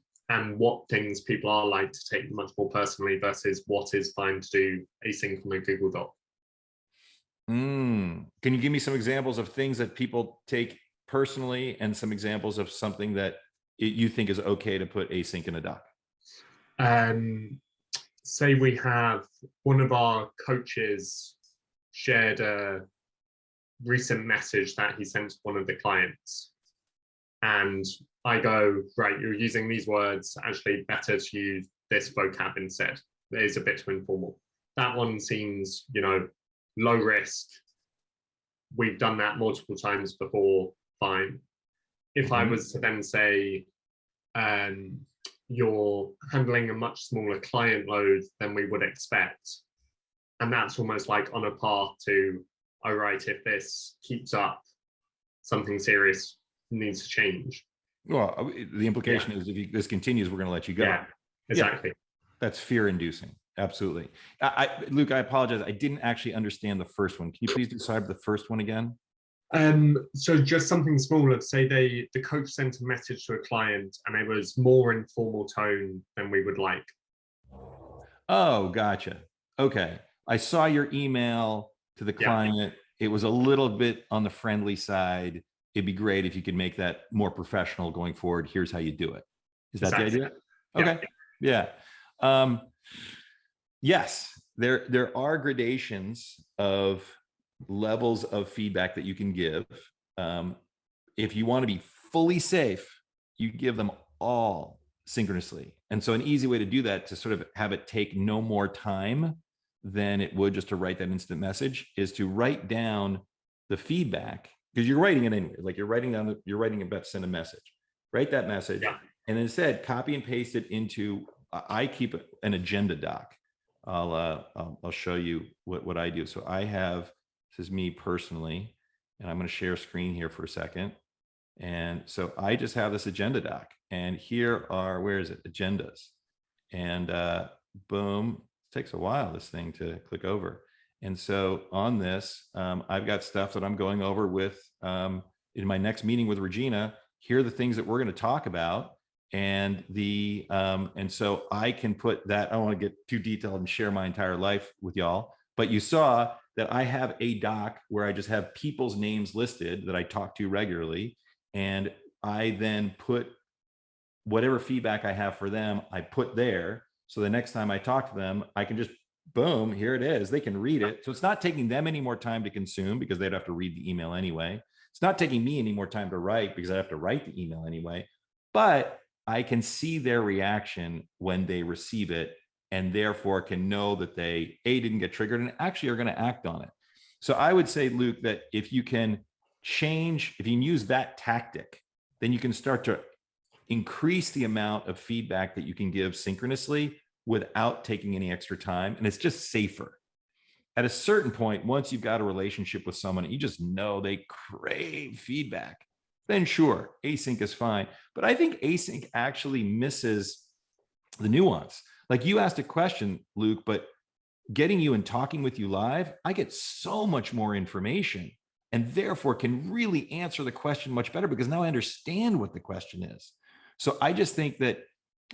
what things people are like to take much more personally versus what is fine to do async on a Google Doc. Can you give me some examples of things that people take personally and some examples of something that you think is okay to put async in a doc? Say we have one of our coaches shared a recent message that he sent to one of the clients, and I go, right, you're using these words, actually better to use this vocab instead. It is a bit too informal. That one seems, you know, low risk. We've done that multiple times before, fine. If I was to then say, you're handling a much smaller client load than we would expect, and that's almost like on a path to, all right, if this keeps up, something serious needs to change. Well, the implication is if this continues, we're going to let you go. Yeah, exactly. That's fear inducing. Absolutely. Luke, I apologize. I didn't actually understand the first one. Can you please describe the first one again? So just something smaller. Say the coach sent a message to a client and it was more informal tone than we would like. Oh, gotcha. Okay. I saw your email to the client. It was a little bit on the friendly side. It'd be great if you could make that more professional going forward. Here's how you do it. Is that Exactly. the idea? Okay. Yeah. Yes, there are gradations of levels of feedback that you can give. If you want to be fully safe, you give them all synchronously. And so an easy way to do that, to sort of have it take no more time than it would just to write that instant message, is to write down the feedback, because you're writing it anyway. Like you're writing about to send a message. Write that message, and instead copy and paste it into. I keep an agenda doc. I'll show you what I do. So I have, this is me personally, and I'm going to share screen here for a second. And so I just have this agenda doc, and here are, where is it? Agendas. And boom, it takes a while, this thing to click over. And so on this, I've got stuff that I'm going over with in my next meeting with Regina. Here are the things that we're going to talk about. And so I can put that, I don't want to get too detailed and share my entire life with y'all, but you saw that I have a doc where I just have people's names listed that I talk to regularly. And I then put whatever feedback I have for them, I put there. So the next time I talk to them, I can just, boom, here it is. They can read it. So it's not taking them any more time to consume, because they'd have to read the email anyway. It's not taking me any more time to write, because I have to write the email anyway. But I can see their reaction when they receive it, and therefore can know that they didn't get triggered and actually are going to act on it. So I would say, Luke, that if you can change, if you can use that tactic, then you can start to increase the amount of feedback that you can give synchronously without taking any extra time. And it's just safer. At a certain point, once you've got a relationship with someone, you just know they crave feedback, then sure, async is fine. But I think async actually misses the nuance. Like you asked a question, Luke, but getting you and talking with you live, I get so much more information, and therefore can really answer the question much better, because now I understand what the question is. So I just think that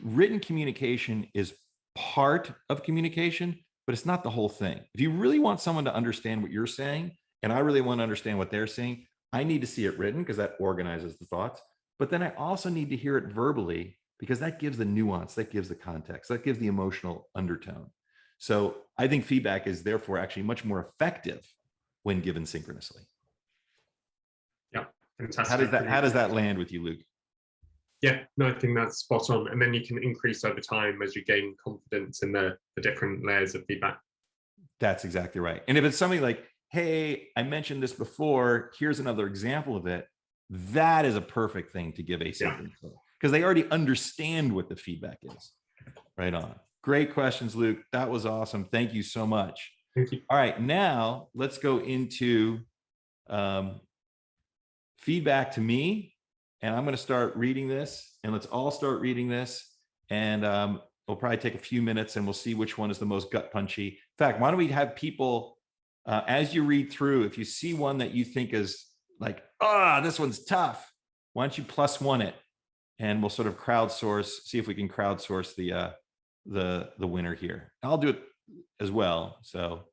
written communication is part of communication, but it's not the whole thing. If you really want someone to understand what you're saying, and I really want to understand what they're saying, I need to see it written, because that organizes the thoughts. But then I also need to hear it verbally, because that gives the nuance, that gives the context, that gives the emotional undertone. So I think feedback is therefore actually much more effective when given synchronously. Yeah, fantastic. How does that land with you, Luke? Yeah, no, I think that's spot on. And then you can increase over time as you gain confidence in the different layers of feedback. That's exactly right. And if it's something like, hey, I mentioned this before, here's another example of it, that is a perfect thing to give asynchronously, because they already understand what the feedback is. Right on. Great questions, Luke. That was awesome. Thank you so much. Thank you. All right, now let's go into feedback to me. And I'm going to start reading this, and let's all start reading this. And we'll probably take a few minutes, and we'll see which one is the most gut punchy. In fact, why don't we have people, as you read through, if you see one that you think is like, this one's tough, why don't you +1 it, and we'll sort of crowdsource, see if we can crowdsource the winner here. I'll do it as well. So.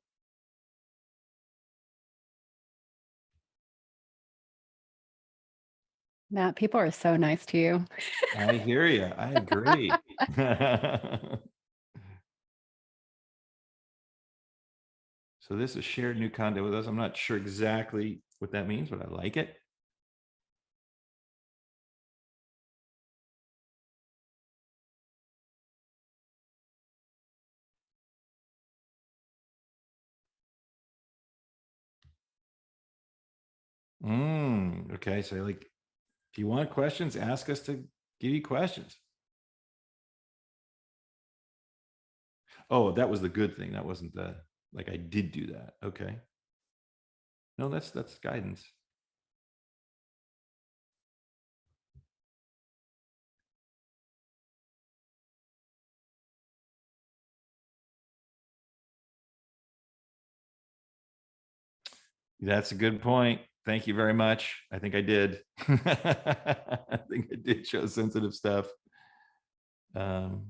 Matt, people are so nice to you. I hear you. I agree. So this is shared new content with us. I'm not sure exactly what that means, but I like it. Okay, so like, if you want questions, ask us to give you questions. Oh, that was the good thing. That wasn't the, like, I did do that. Okay. No, that's guidance. That's a good point. Thank you very much. I think I did. I think I did show sensitive stuff. Okay,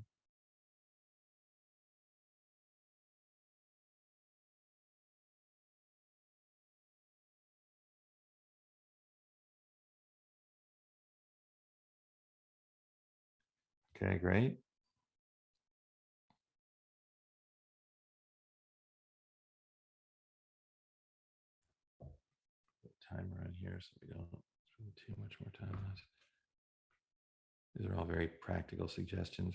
great. Timer on here so we don't spend too much more time on this. These are all very practical suggestions.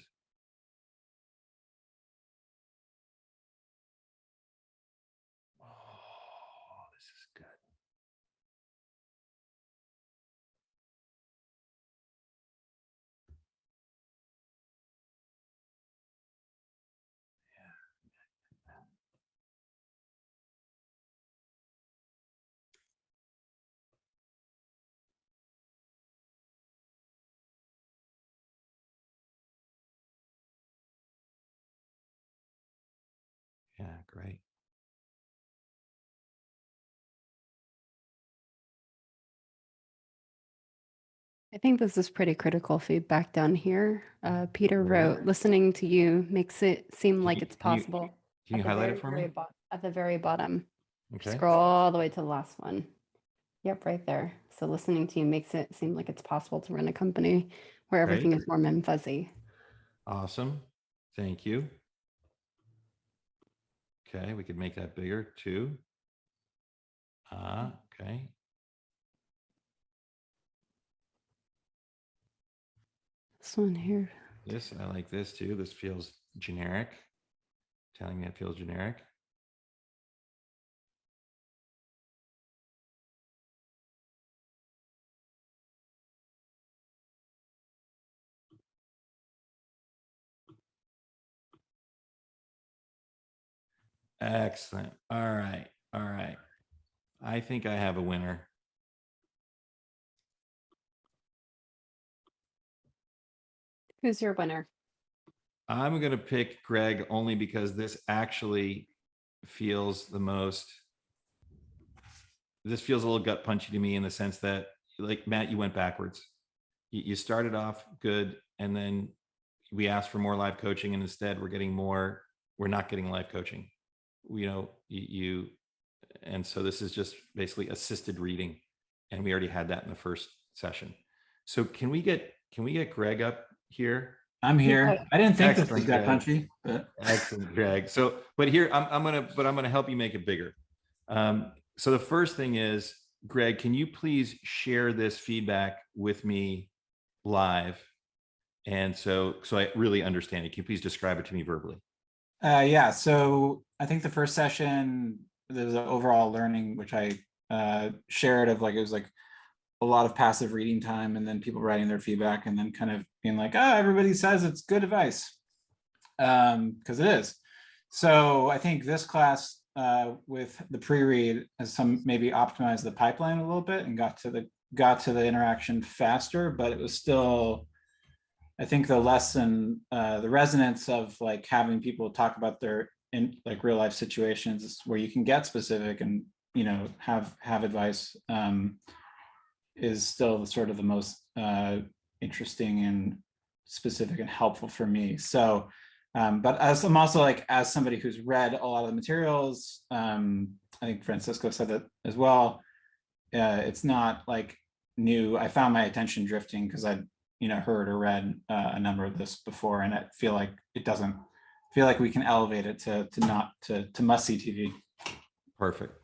Oh, this is good. Yeah, great. I think this is pretty critical feedback down here. Peter Where? wrote, listening to you makes it seem like it's Can you- possible. Can you At the highlight very, it for very me? at the very bottom. Okay. Scroll all the way to the last one. Yep, right there. So listening to you makes it seem like it's possible to run a company where everything Great. is warm and fuzzy. Awesome. Thank you. Okay, we could make that bigger too. Okay. This one here. This, I like this too. This feels generic. Telling me it feels generic. Excellent. All right. All right. I think I have a winner. Who's your winner? I'm going to pick Greg only because this actually feels the most, this feels a little gut punchy to me in the sense that, like, Matt, you went backwards. You started off good, and then we asked for more live coaching, and instead we're not getting live coaching. You know, and so this is just basically assisted reading, and we already had that in the first session. So can we get Greg up here? I'm here. I didn't think this was Excellent, gut Greg. punchy, but Excellent, Greg. So, but here I'm gonna help you make it bigger. So the first thing is, Greg, can you please share this feedback with me live? And so I really understand it. Can you please describe it to me verbally? yeah. So I think the first session, there's an overall learning, which I shared of, like, it was like a lot of passive reading time, and then people writing their feedback, and then kind of being like, oh, everybody says it's good advice, because it is. So I think this class with the pre-read has some maybe optimized the pipeline a little bit and got to the interaction faster, but it was still, I think, the lesson, the resonance of like having people talk about their in like real life situations where you can get specific and, you know, have advice, is still sort of the most interesting and specific and helpful for me. So, but as I'm also, like, as somebody who's read a lot of the materials, I think Francisco said that as well, it's not like new. I found my attention drifting because I'd, you know, heard or read a number of this before, and I feel like it doesn't feel like we can elevate it to must-see TV. Perfect.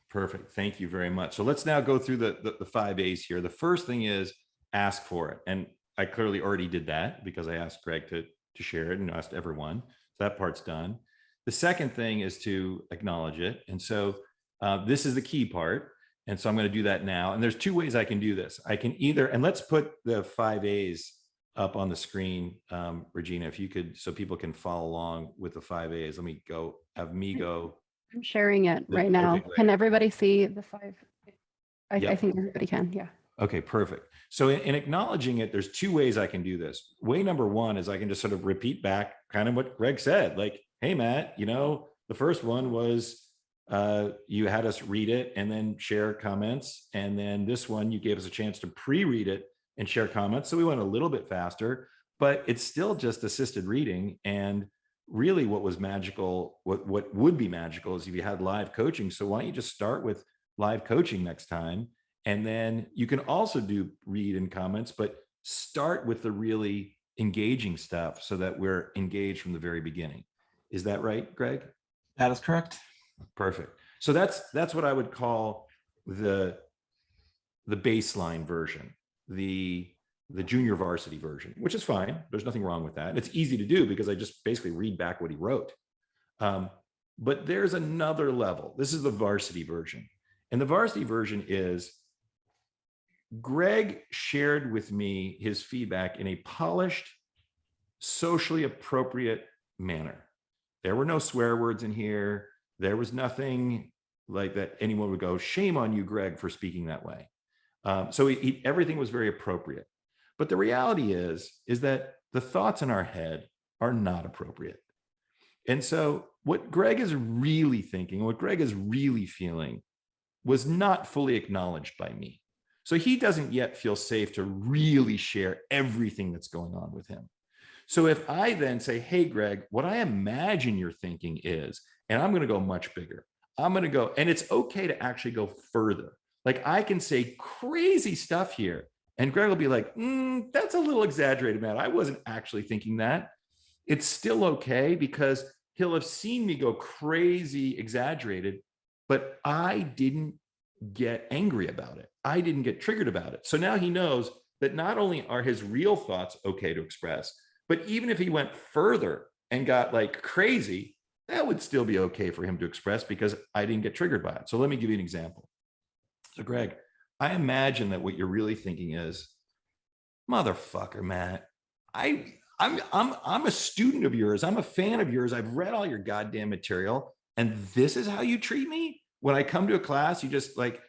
Thank you very much. So let's now go through the 5 A's here. The first thing is ask for it. And I clearly already did that because I asked Greg to share it and asked everyone. So that part's done. The second thing is to acknowledge it. And so this is the key part. And so I'm going to do that now. And there's 2 ways I can do this. I can either, and let's put the 5 A's up on the screen, Regina, if you could, so people can follow along with the 5 A's. Let me go, have me go. I'm sharing it right Okay, now. great. Can everybody see the 5? I Yep. think everybody can. Yeah. Okay, perfect. So in acknowledging it, there's 2 ways I can do this. Way number 1 is I can just sort of repeat back kind of what Greg said, like, hey, Matt, you know, the first one was you had us read it and then share comments. And then this one, you gave us a chance to pre-read it and share comments. So we went a little bit faster, but it's still just assisted reading. And really what was magical, what would be magical is if you had live coaching. So why don't you just start with live coaching next time? And then you can also do read and comments, but start with the really engaging stuff so that we're engaged from the very beginning. Is that right, Greg? That is correct. Perfect. So that's what I would call the baseline version, the junior varsity version, which is fine. There's nothing wrong with that. It's easy to do because I just basically read back what he wrote. But there's another level. This is the varsity version. And the varsity version is Greg shared with me his feedback in a polished, socially appropriate manner. There were no swear words in here. There was nothing like that anyone would go, shame on you, Greg, for speaking that way. So everything was very appropriate. But the reality is that the thoughts in our head are not appropriate. And so what Greg is really thinking, what Greg is really feeling was not fully acknowledged by me. So he doesn't yet feel safe to really share everything that's going on with him. So if I then say, hey, Greg, what I imagine you're thinking is, and I'm going to go much bigger. I'm going to go, and it's okay to actually go further. Like I can say crazy stuff here. And Greg will be like, that's a little exaggerated, man. I wasn't actually thinking that. It's still okay because he'll have seen me go crazy exaggerated, but I didn't get angry about it. I didn't get triggered about it. So now he knows that not only are his real thoughts okay to express, but even if he went further and got like crazy, that would still be okay for him to express because I didn't get triggered by it. So let me give you an example. So Greg, I imagine that what you're really thinking is, motherfucker, Matt, I'm a student of yours. I'm a fan of yours. I've read all your goddamn material. And this is how you treat me? When I come to a class, you just like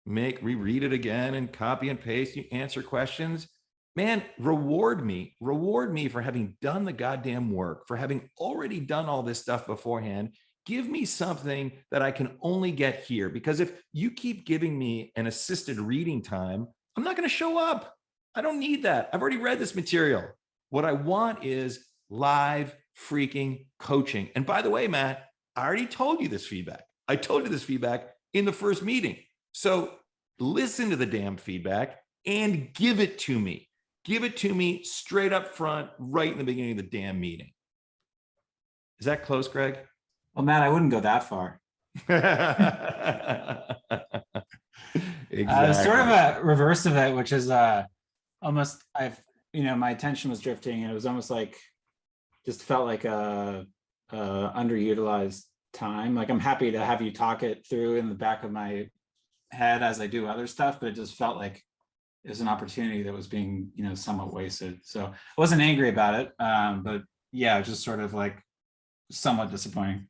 reread it again and copy and paste, you answer questions. Man, reward me for having done the goddamn work, for having already done all this stuff beforehand. Give me something that I can only get here. Because if you keep giving me an assisted reading time, I'm not going to show up. I don't need that. I've already read this material. What I want is live freaking coaching. And by the way, Matt, I already told you this feedback. I told you this feedback in the first meeting. So listen to the damn feedback and give it to me. Give it to me straight up front, right in the beginning of the damn meeting. Is that close, Greg? Well, Matt, I wouldn't go that far. Exactly. Sort of a reverse of it, which is almost my attention was drifting, and it was almost like just felt like a underutilized time. Like I'm happy to have you talk it through in the back of my head as I do other stuff, but it just felt like it was an opportunity that was being somewhat wasted. So I wasn't angry about it, but yeah, just sort of like somewhat disappointing.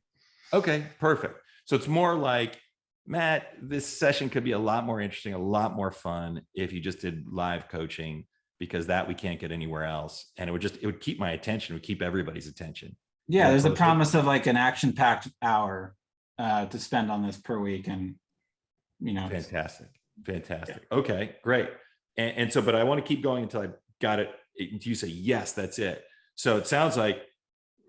Okay, perfect. So it's more like, Matt, this session could be a lot more interesting, a lot more fun if you just did live coaching, because that we can't get anywhere else. And it would keep my attention, it would keep everybody's attention. Yeah, there's a promise of like an action-packed hour to spend on this per week. And, Fantastic. Yeah. Okay, great. And so, but I want to keep going until I got it. You say, yes, that's it. So it sounds like,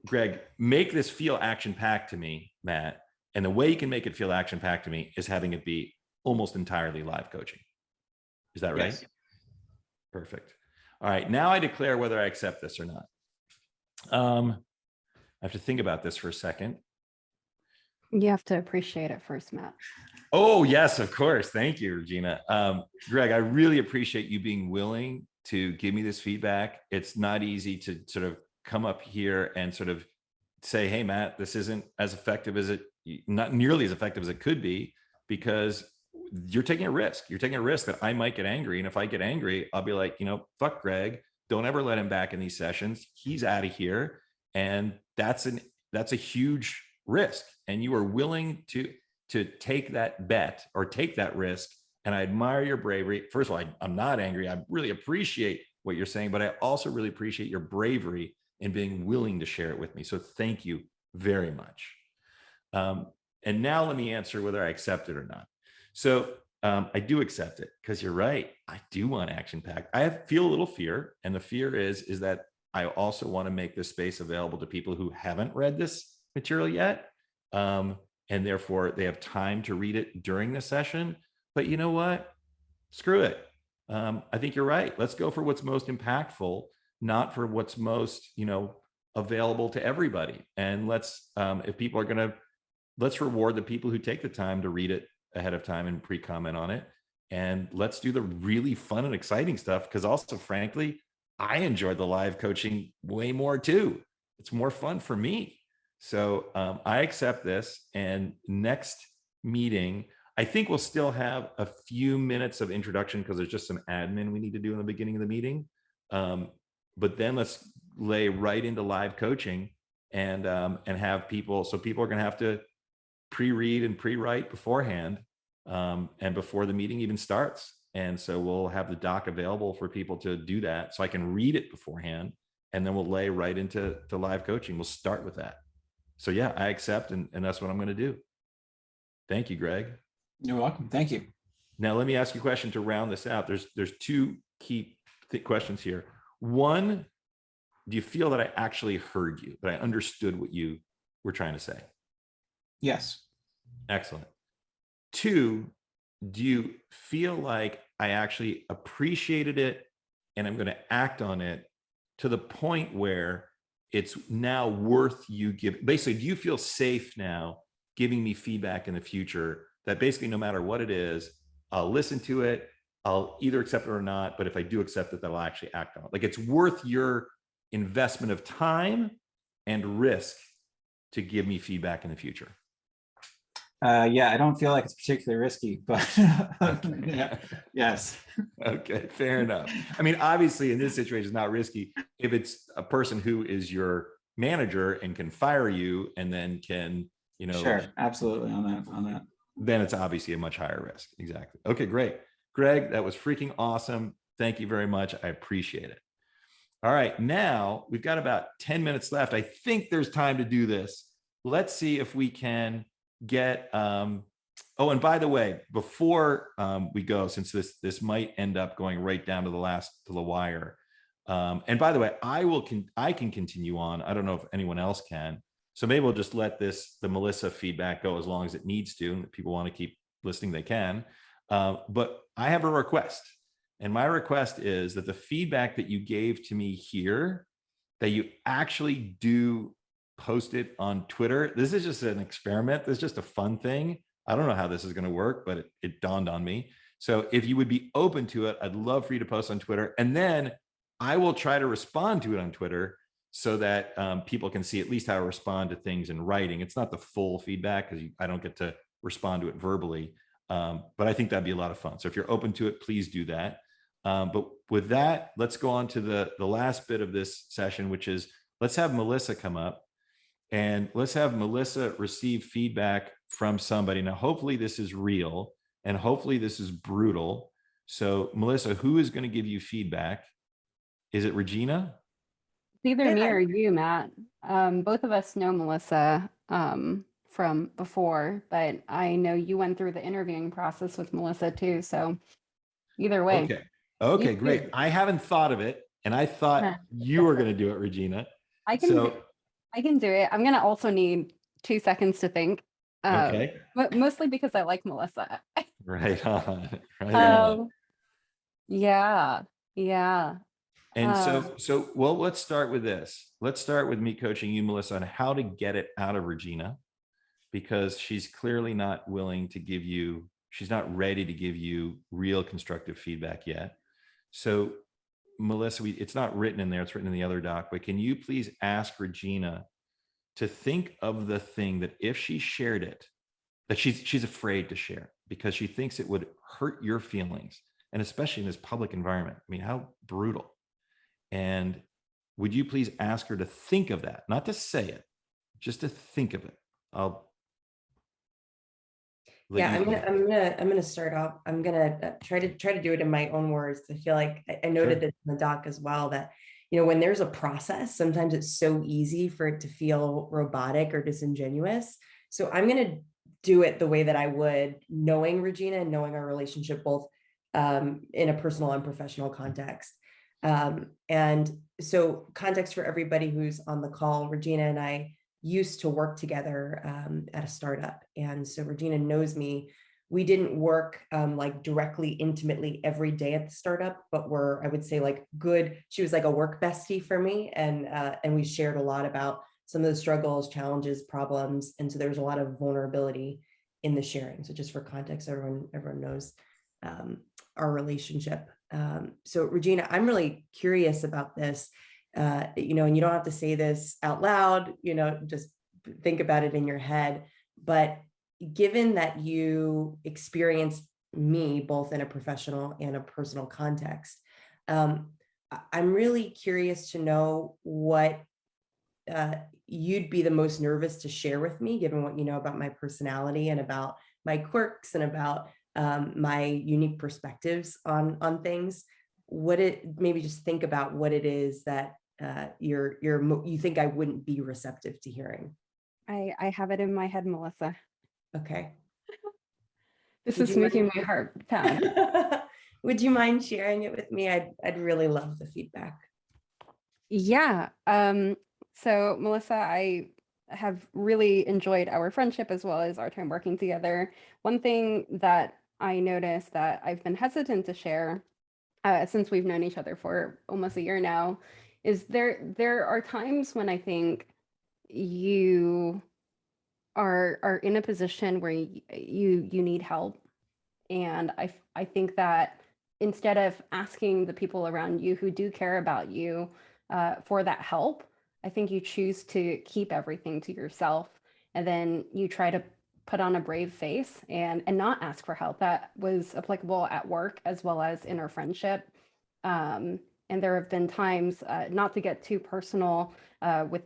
Greg, make this feel action-packed to me, Matt. And the way you can make it feel action-packed to me is having it be almost entirely live coaching. Is that right? Yes. Perfect. All right. Now I declare whether I accept this or not. I have to think about this for a second. You have to appreciate it first, Matt. Oh, yes, of course. Thank you, Regina. Greg, I really appreciate you being willing to give me this feedback. It's not easy to sort of come up here and sort of say, hey, Matt, this isn't as effective as not nearly as effective as it could be, because you're taking a risk. You're taking a risk that I might get angry. And if I get angry, I'll be like, fuck Greg. Don't ever let him back in these sessions. He's out of here. And that's a huge risk. And you are willing to take that bet or take that risk. And I admire your bravery. First of all, I'm not angry. I really appreciate what you're saying, but I also really appreciate your bravery in being willing to share it with me. So thank you very much. And now let me answer whether I accept it or not. So I do accept it because you're right. I do want action packed. feel a little fear, and the fear is that I also want to make this space available to people who haven't read this material yet, and therefore they have time to read it during the session. But you know what? Screw it. I think you're right. Let's go for what's most impactful, not for what's most, available to everybody. And let's, if people are going to, let's reward the people who take the time to read it ahead of time and pre-comment on it. And let's do the really fun and exciting stuff. Because also, frankly, I enjoyed the live coaching way more too. It's more fun for me. So I accept this. And next meeting, I think we'll still have a few minutes of introduction because there's just some admin we need to do in the beginning of the meeting. But then let's lay right into live coaching and have people. So people are going to have to pre-read and pre-write beforehand and before the meeting even starts. And so we'll have the doc available for people to do that. So I can read it beforehand, and then we'll lay right into live coaching. We'll start with that. So yeah, I accept, and that's what I'm going to do. Thank you, Greg. You're welcome. Thank you. Now, let me ask you a question to round this out. There's two key questions here. One, do you feel that I actually heard you, that I understood what you were trying to say? Yes. Excellent. Two, do you feel like I actually appreciated it and I'm going to act on it to the point where it's now worth you giving? Basically, do you feel safe now giving me feedback in the future that basically no matter what it is, I'll listen to it, I'll either accept it or not, but if I do accept it, that I'll actually act on it? Like, it's worth your investment of time and risk to give me feedback in the future. Yeah, I don't feel like it's particularly risky, but yeah, yes. Okay, fair enough. I mean, obviously in this situation, it's not risky. If it's a person who is your manager and can fire you and then can, Sure, absolutely on that. Then it's obviously a much higher risk. Exactly. Okay, great. Greg, that was freaking awesome. Thank you very much. I appreciate it. All right, now we've got about 10 minutes left. I think there's time to do this. Let's see if we can get, oh, and by the way, before we go, since this might end up going right down to the wire. And by the way, I can continue on. I don't know if anyone else can. So maybe we'll just let the Melissa feedback go as long as it needs to. And if people want to keep listening, they can. But I have a request. And my request is that the feedback that you gave to me here, that you actually do post it on Twitter. This is just an experiment. This is just a fun thing. I don't know how this is going to work, but it dawned on me. So if you would be open to it, I'd love for you to post on Twitter. And then I will try to respond to it on Twitter so that people can see at least how I respond to things in writing. It's not the full feedback because I don't get to respond to it verbally. But I think that'd be a lot of fun. So if you're open to it, please do that. But with that, let's go on to the last bit of this session, which is let's have Melissa come up and let's have Melissa receive feedback from somebody. Now, hopefully this is real and hopefully this is brutal. So Melissa, who is going to give you feedback? Is it Regina? It's either me or you, Matt. Both of us know Melissa from before, but I know you went through the interviewing process with Melissa too. So either way. Okay, great. I haven't thought of it, and I thought you were going to do it, Regina. I can do it. I'm going to also need 2 seconds to think. Okay. But mostly because I like Melissa. Right on. Right on. Yeah. And well, let's start with this. Let's start with me coaching you, Melissa, on how to get it out of Regina, because she's clearly not willing to give you, she's not ready to give you real constructive feedback yet. So Melissa, it's not written in there, it's written in the other doc, but can you please ask Regina to think of the thing that if she shared it, that she's afraid to share because she thinks it would hurt your feelings, and especially in this public environment. I mean, how brutal. And would you please ask her to think of that, not to say it, just to think of it. I'm gonna start off. I'm gonna try to do it in my own words. I feel like I noted this in the doc as well, that when there's a process, sometimes it's so easy for it to feel robotic or disingenuous. So I'm gonna do it the way that I would, knowing Regina and knowing our relationship both in a personal and professional context. And so context for everybody who's on the call, Regina and I used to work together at a startup. And so Regina knows me. We didn't work like directly, intimately every day at the startup, but I would say like good. She was like a work bestie for me. And we shared a lot about some of the struggles, challenges, problems. And so there's a lot of vulnerability in the sharing. So just for context, everyone knows our relationship. So Regina, I'm really curious about this, and you don't have to say this out loud, just think about it in your head. But given that you experienced me both in a professional and a personal context, I'm really curious to know what you'd be the most nervous to share with me, given what you know about my personality and about my quirks and about my unique perspectives on things. Maybe just think about what it is that you think I wouldn't be receptive to hearing. I have it in my head, Melissa. Okay. This is making my heart pound. Would you mind sharing it with me? I'd really love the feedback. Yeah. So Melissa, I have really enjoyed our friendship as well as our time working together. One thing that I noticed that I've been hesitant to share since we've known each other for almost a year now is there are times when I think you are in a position where you need help. And I think that instead of asking the people around you who do care about you for that help, I think you choose to keep everything to yourself, and then you try to put on a brave face and not ask for help. That was applicable at work as well as in our friendship. And there have been times, not to get too personal with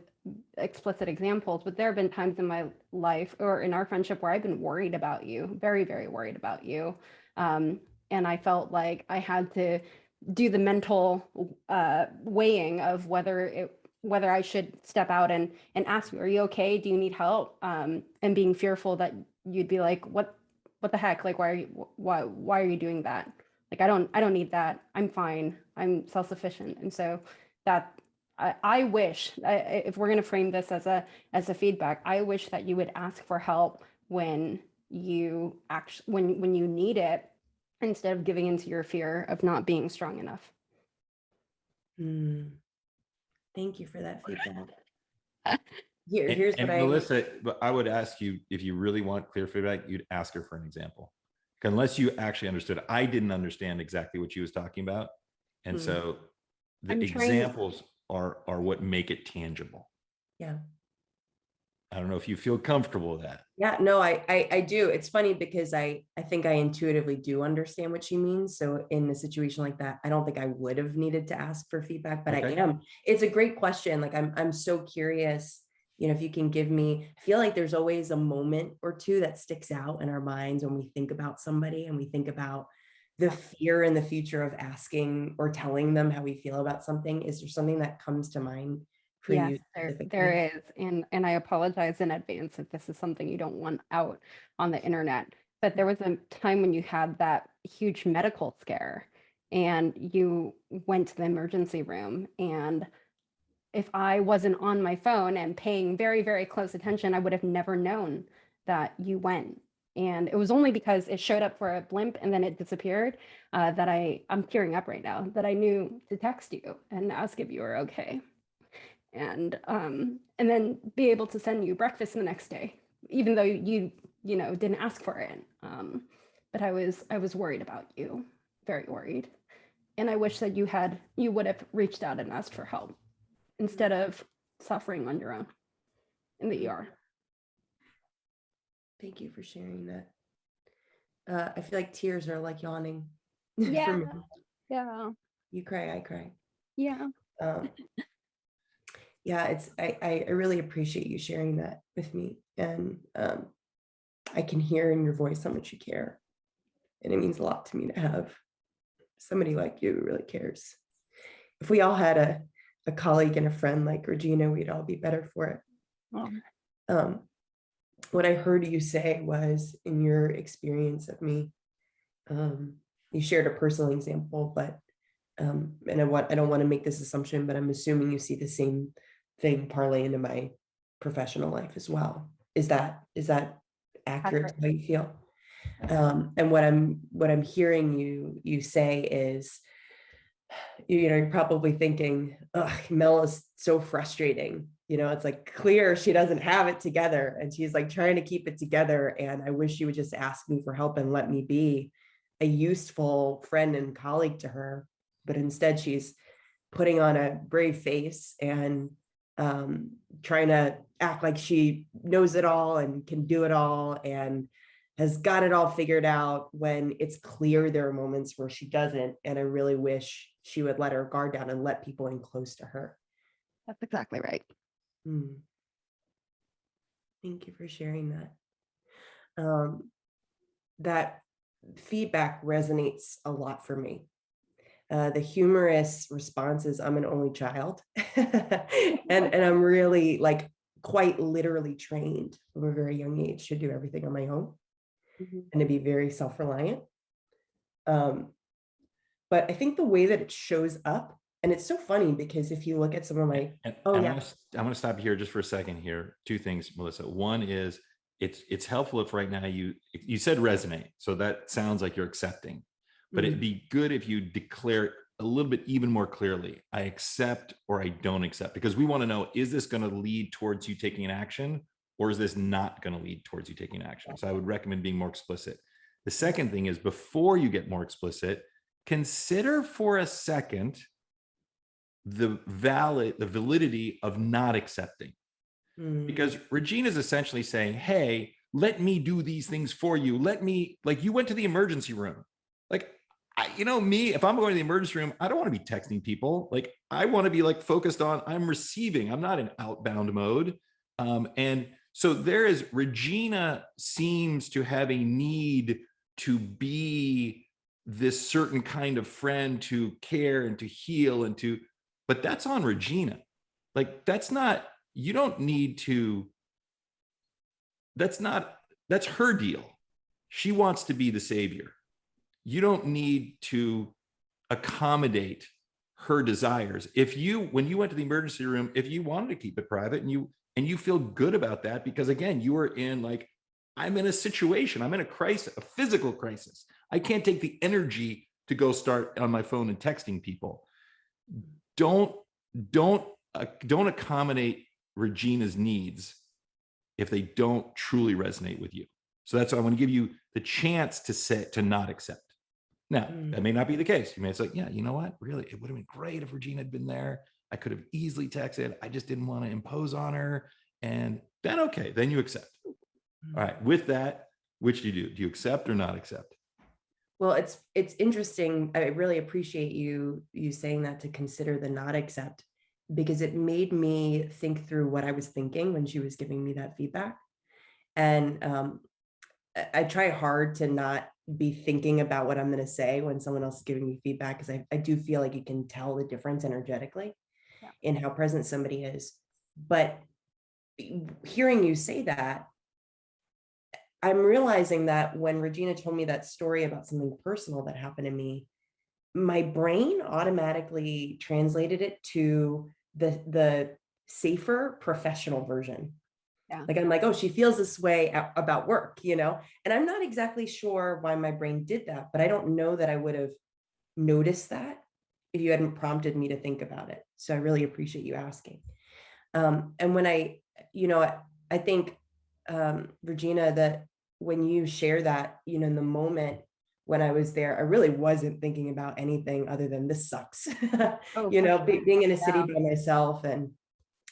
explicit examples, but there have been times in my life or in our friendship where I've been worried about you, very, very worried about you. And I felt like I had to do the mental weighing of whether I should step out and ask you, are you okay? Do you need help? And being fearful that you'd be like, what the heck? Like, why are you doing that? Like, I don't need that. I'm fine. I'm self-sufficient. And so that I wish, if we're going to frame this as a feedback, I wish that you would ask for help when you when you need it, instead of giving into your fear of not being strong enough. Thank you for that feedback. Here's what Melissa, but I would ask you, if you really want clear feedback, you'd ask her for an example. Unless you actually understood. I didn't understand exactly what she was talking about. And so the examples are what make it tangible. Yeah. I don't know if you feel comfortable with that. Yeah, no, I do. It's funny because I think I intuitively do understand what she means. So in a situation like that, I don't think I would have needed to ask for feedback, but okay. I am. It's a great question. Like I'm so curious, if you can give me, I feel like there's always a moment or two that sticks out in our minds when we think about somebody and we think about the fear in the future of asking or telling them how we feel about something. Is there something that comes to mind? Yes, there is. And I apologize in advance if this is something you don't want out on the internet. But there was a time when you had that huge medical scare and you went to the emergency room. And if I wasn't on my phone and paying very, very close attention, I would have never known that you went. And it was only because it showed up for a blimp and then it disappeared that I'm tearing up right now, that I knew to text you and ask if you were okay. And then be able to send you breakfast the next day, even though you didn't ask for it. But I was worried about you, very worried. And I wish that you would have reached out and asked for help instead of suffering on your own in the ER. Thank you for sharing that. I feel like tears are like yawning. Yeah. For me. Yeah. You cry, I cry. Yeah. Yeah, I really appreciate you sharing that with me. And I can hear in your voice how much you care. And it means a lot to me to have somebody like you who really cares. If we all had a colleague and a friend like Regina, we'd all be better for it. what I heard you say was, in your experience of me, you shared a personal example, but and I don't want to make this assumption, but I'm assuming you see the same thing parlay into my professional life as well. Is that accurate to how you feel? And what I'm hearing you say is, you're probably thinking, oh, Mel is so frustrating. It's like clear she doesn't have it together, and she's like trying to keep it together. And I wish she would just ask me for help and let me be a useful friend and colleague to her. But instead, she's putting on a brave face and trying to act like she knows it all and can do it all and has got it all figured out, when it's clear there are moments where she doesn't. And I really wish she would let her guard down and let people in close to her. That's exactly right. Thank you for sharing that. That feedback resonates a lot for me. The humorous response is, I'm an only child. and I'm really, like, quite literally trained from a very young age to do everything on my own and to be very self-reliant. But I think the way that it shows up, and it's so funny because if you look at some of my, I want to stop here just for a second here. Two things, Melissa. One is, it's helpful if right now you said resonate, so that sounds like you're accepting, but it'd be good if you declare a little bit even more clearly, I accept or I don't accept, because we want to know, is this going to lead towards you taking an action, or is this not going to lead towards you taking action? So I would recommend being more explicit. The second thing is, before you get more explicit, consider for a second the validity of not accepting. Because Regina's essentially saying, hey, let me do these things for you. Let me, like, you went to the emergency room. Like, me, if I'm going to the emergency room, I don't want to be texting people. Like, I want to be like focused on, I'm receiving, I'm not in outbound mode. And so Regina seems to have a need to be this certain kind of friend, to care and to heal and to, but that's on Regina. Like, that's not, you don't need to, that's her deal. She wants to be the savior. You don't need to accommodate her desires. When you went to the emergency room, if you wanted to keep it private and you feel good about that, because again, you were in, like, I'm in a situation, I'm in a crisis, a physical crisis. I can't take the energy to go start on my phone and texting people. Don't accommodate Regina's needs if they don't truly resonate with you. So that's why I want to give you the chance to not accept. Now, that may not be the case. You may say, yeah, you know what? Really, it would have been great if Regina had been there. I could have easily texted. I just didn't want to impose on her. And then, okay, then you accept. All right. With that, which do you do? Do you accept or not accept? Well, it's interesting. I really appreciate you saying that, to consider the not accept, because it made me think through what I was thinking when she was giving me that feedback. And I try hard to not be thinking about what I'm going to say when someone else is giving me feedback, because I do feel like you can tell the difference energetically in how present somebody is. But hearing you say that, I'm realizing that when Regina told me that story about something personal that happened to me, my brain automatically translated it to the safer professional version. Yeah. Like, I'm like, oh, she feels this way about work, and I'm not exactly sure why my brain did that, but I don't know that I would have noticed that if you hadn't prompted me to think about it. So I really appreciate you asking. And when I think, Regina, that when you share that, in the moment when I was there, I really wasn't thinking about anything other than, this sucks. Oh, Being in a city by myself and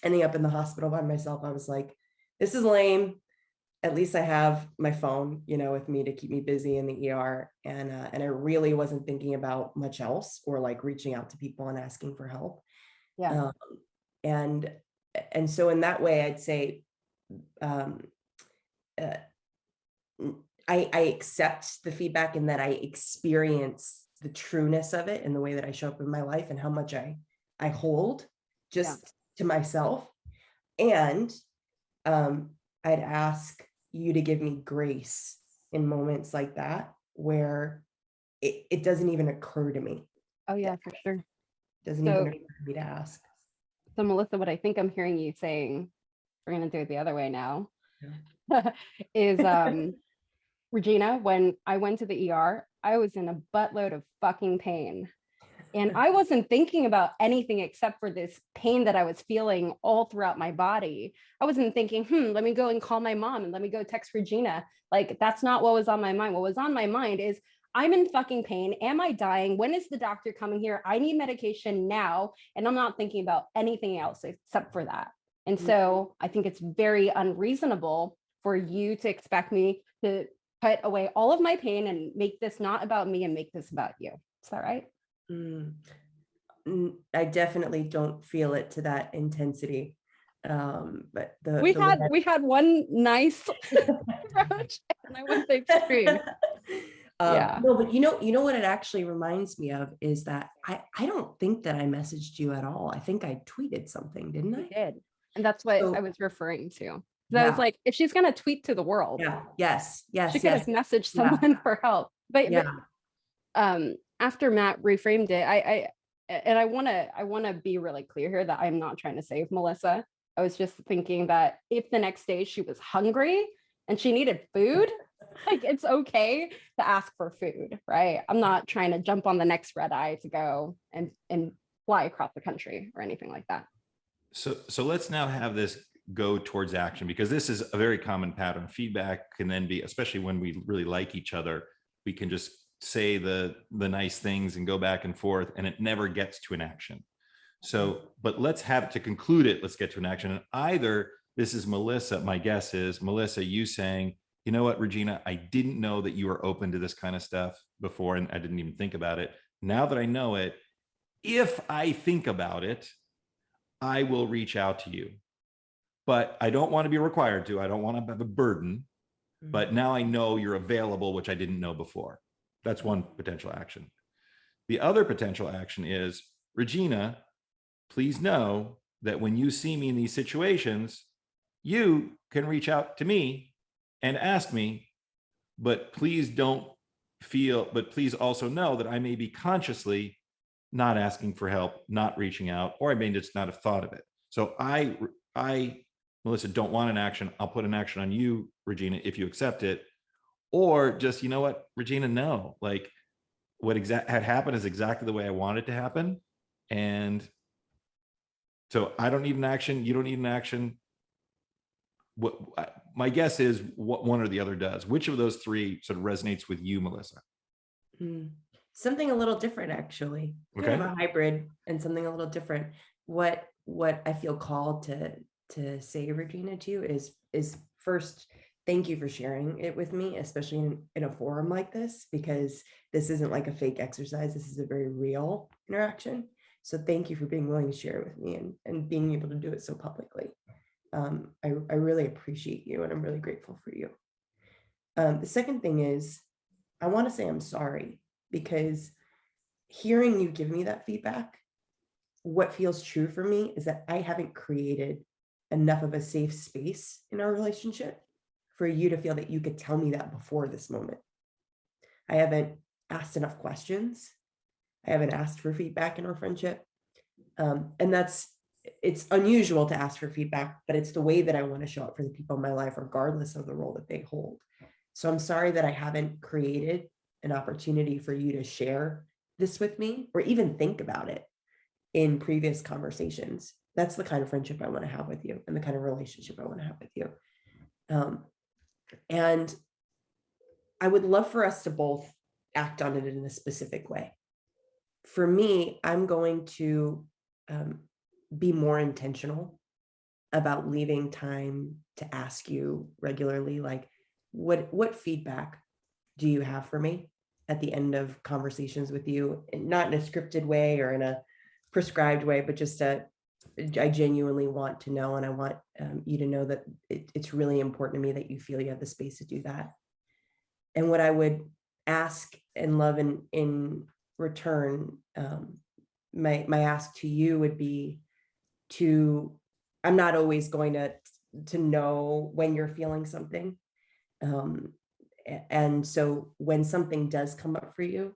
ending up in the hospital by myself, I was like, this is lame. At least I have my phone, with me to keep me busy in the ER. And I really wasn't thinking about much else, or like reaching out to people and asking for help. Yeah. And so in that way, I'd say, I accept the feedback, in that I experience the trueness of it in the way that I show up in my life, and how much I hold just to myself. And I'd ask you to give me grace in moments like that where it doesn't even occur to me. Oh yeah, for sure. Doesn't So- even occur to me to ask. So Melissa, what I think I'm hearing you saying, we're gonna do it the other way now, is Regina, when I went to the ER, I was in a buttload of fucking pain. And I wasn't thinking about anything except for this pain that I was feeling all throughout my body. I wasn't thinking, let me go and call my mom and let me go text Regina. Like, that's not what was on my mind. What was on my mind is, I'm in fucking pain. Am I dying? When is the doctor coming here? I need medication now. And I'm not thinking about anything else except for that. And so I think it's very unreasonable for you to expect me to put away all of my pain and make this not about me and make this about you. Is that right? I definitely don't feel it to that intensity. But we had one nice approach and I went the extreme. Yeah. No, but you know what it actually reminds me of is that I don't think that I messaged you at all. I think I tweeted something, didn't You I? did. And that's what So- I was referring to. I was Yeah. like, if she's gonna tweet to the world, Yeah. Yes. Yes. she could Yes. have messaged Yeah. someone for help. But Yeah. after Matt reframed it, I wanna be really clear here that I'm not trying to save Melissa. I was just thinking that if the next day she was hungry and she needed food, like, it's okay to ask for food, right? I'm not trying to jump on the next red eye to go and fly across the country or anything like that. So let's now have this go towards action, because this is a very common pattern. Feedback can then be, especially when we really like each other, we can just say the nice things and go back and forth, and it never gets to an action. So, but let's have to conclude it. Let's get to an action. And either this is Melissa, my guess is Melissa, you saying, you know what, Regina, I didn't know that you were open to this kind of stuff before, and I didn't even think about it. Now that I know it, if I think about it, I will reach out to you. But I don't want to be required to. I don't want to have a burden. But now I know you're available, which I didn't know before. That's one potential action. The other potential action is, Regina, please know that when you see me in these situations, you can reach out to me and ask me, but please also know that I may be consciously not asking for help, not reaching out, or I may just not have thought of it. So I, Melissa, don't want an action. I'll put an action on you, Regina, if you accept it. Or just, you know what, Regina, no, like what had happened is exactly the way I want it to happen. And so I don't need an action. You don't need an action. What my guess is what one or the other does. Which of those three sort of resonates with you, Melissa? Something a little different, actually. Okay. Kind of a hybrid and something a little different. What I feel called to say, Regina, to you is first, thank you for sharing it with me, especially in a forum like this, because this isn't like a fake exercise. This is a very real interaction. So thank you for being willing to share it with me and being able to do it so publicly. I really appreciate you, and I'm really grateful for you. The second thing is, I want to say I'm sorry, because hearing you give me that feedback, what feels true for me is that I haven't created enough of a safe space in our relationship for you to feel that you could tell me that before this moment. I haven't asked enough questions. I haven't asked for feedback in our friendship. And it's unusual to ask for feedback, but it's the way that I want to show up for the people in my life, regardless of the role that they hold. So I'm sorry that I haven't created an opportunity for you to share this with me or even think about it in previous conversations. That's the kind of friendship I want to have with you and the kind of relationship I want to have with you. And I would love for us to both act on it in a specific way. For me, I'm going to be more intentional about leaving time to ask you regularly, like, what feedback do you have for me at the end of conversations with you? And not in a scripted way or in a prescribed way, but just I genuinely want to know, and I want you to know that it's really important to me that you feel you have the space to do that. And what I would ask and love in return, my ask to you would be I'm not always going to know when you're feeling something, And so when something does come up for you,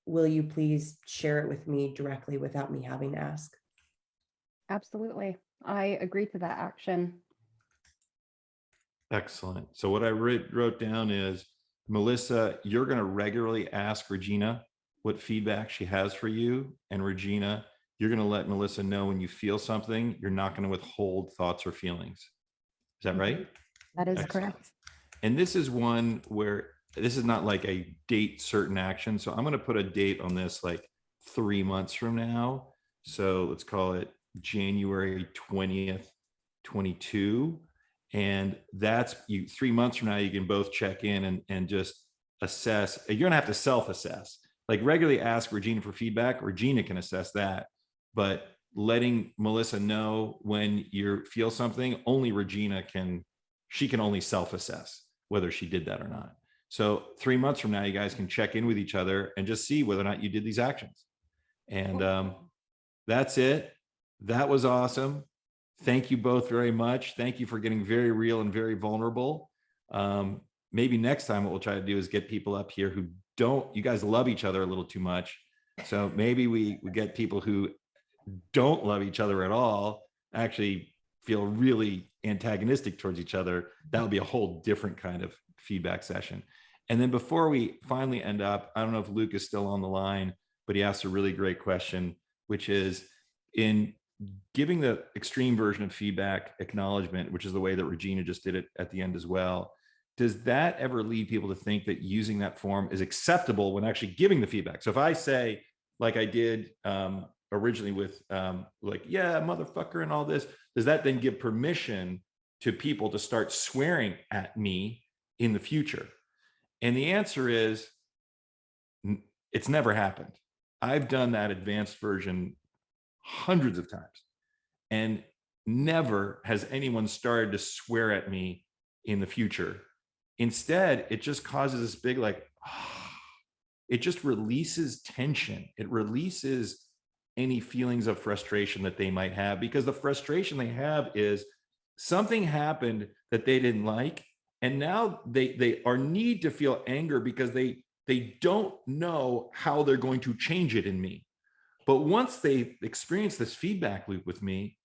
will you please share it with me directly without me having to ask? Absolutely. I agree to that action. Excellent. So what I wrote down is, Melissa, you're going to regularly ask Regina what feedback she has for you. And Regina, you're going to let Melissa know when you feel something. You're not going to withhold thoughts or feelings. Is that right? That is Excellent. correct. And this is one where this is not like a date certain action. So I'm going to put a date on this like 3 months from now. So let's call it January 20th, 22. And that's you 3 months from now, you can both check in and just assess. You're going to have to self-assess, like regularly ask Regina for feedback. Regina can assess that, but letting Melissa know when you feel something, only Regina can, she can only self-assess whether she did that or not. So 3 months from now, you guys can check in with each other and just see whether or not you did these actions. And that's it. That was awesome. Thank you both very much. Thank you for getting very real and very vulnerable. Maybe next time what we'll try to do is get people up here who don't, you guys love each other a little too much. So maybe we get people who don't love each other at all, actually feel really antagonistic towards each other. That'll be a whole different kind of feedback session. And then before we finally end up, I don't know if Luke is still on the line, but he asked a really great question, which is, in giving the extreme version of feedback acknowledgement, which is the way that Regina just did it at the end as well, does that ever lead people to think that using that form is acceptable when actually giving the feedback? So if I say, like I did originally with like, yeah, motherfucker and all this, does that then give permission to people to start swearing at me in the future? And the answer is, it's never happened. I've done that advanced version hundreds of times, and never has anyone started to swear at me in the future. Instead, it just causes this big, like, it just releases tension. It releases any feelings of frustration that they might have, because the frustration they have is something happened that they didn't like, and now they are need to feel anger because they don't know how they're going to change it in me. But once they experience this feedback loop with me,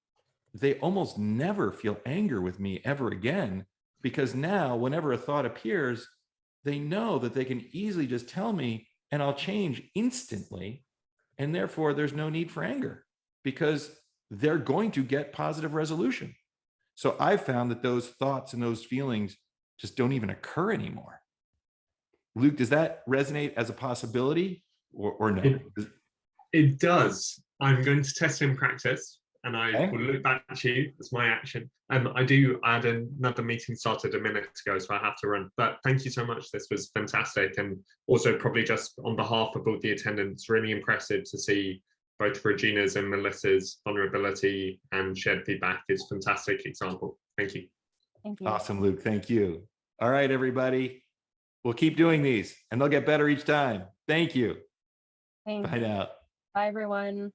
they almost never feel anger with me ever again, because now whenever a thought appears, they know that they can easily just tell me and I'll change instantly. And therefore there's no need for anger, because they're going to get positive resolution. So I've found that those thoughts and those feelings just don't even occur anymore. Luke, does that resonate as a possibility or no? It does. I'm going to test in practice, and I Okay. will look back to you as my action. I do add another meeting started a minute ago, so I have to run. But thank you so much. This was fantastic. And also probably just on behalf of all the attendants, really impressive to see both Regina's and Melissa's vulnerability and shared feedback. Is fantastic example. Thank you. Thank you. Awesome, Luke. Thank you. All right, everybody. We'll keep doing these and they'll get better each time. Thank you. Thanks. Bye now. Bye, everyone.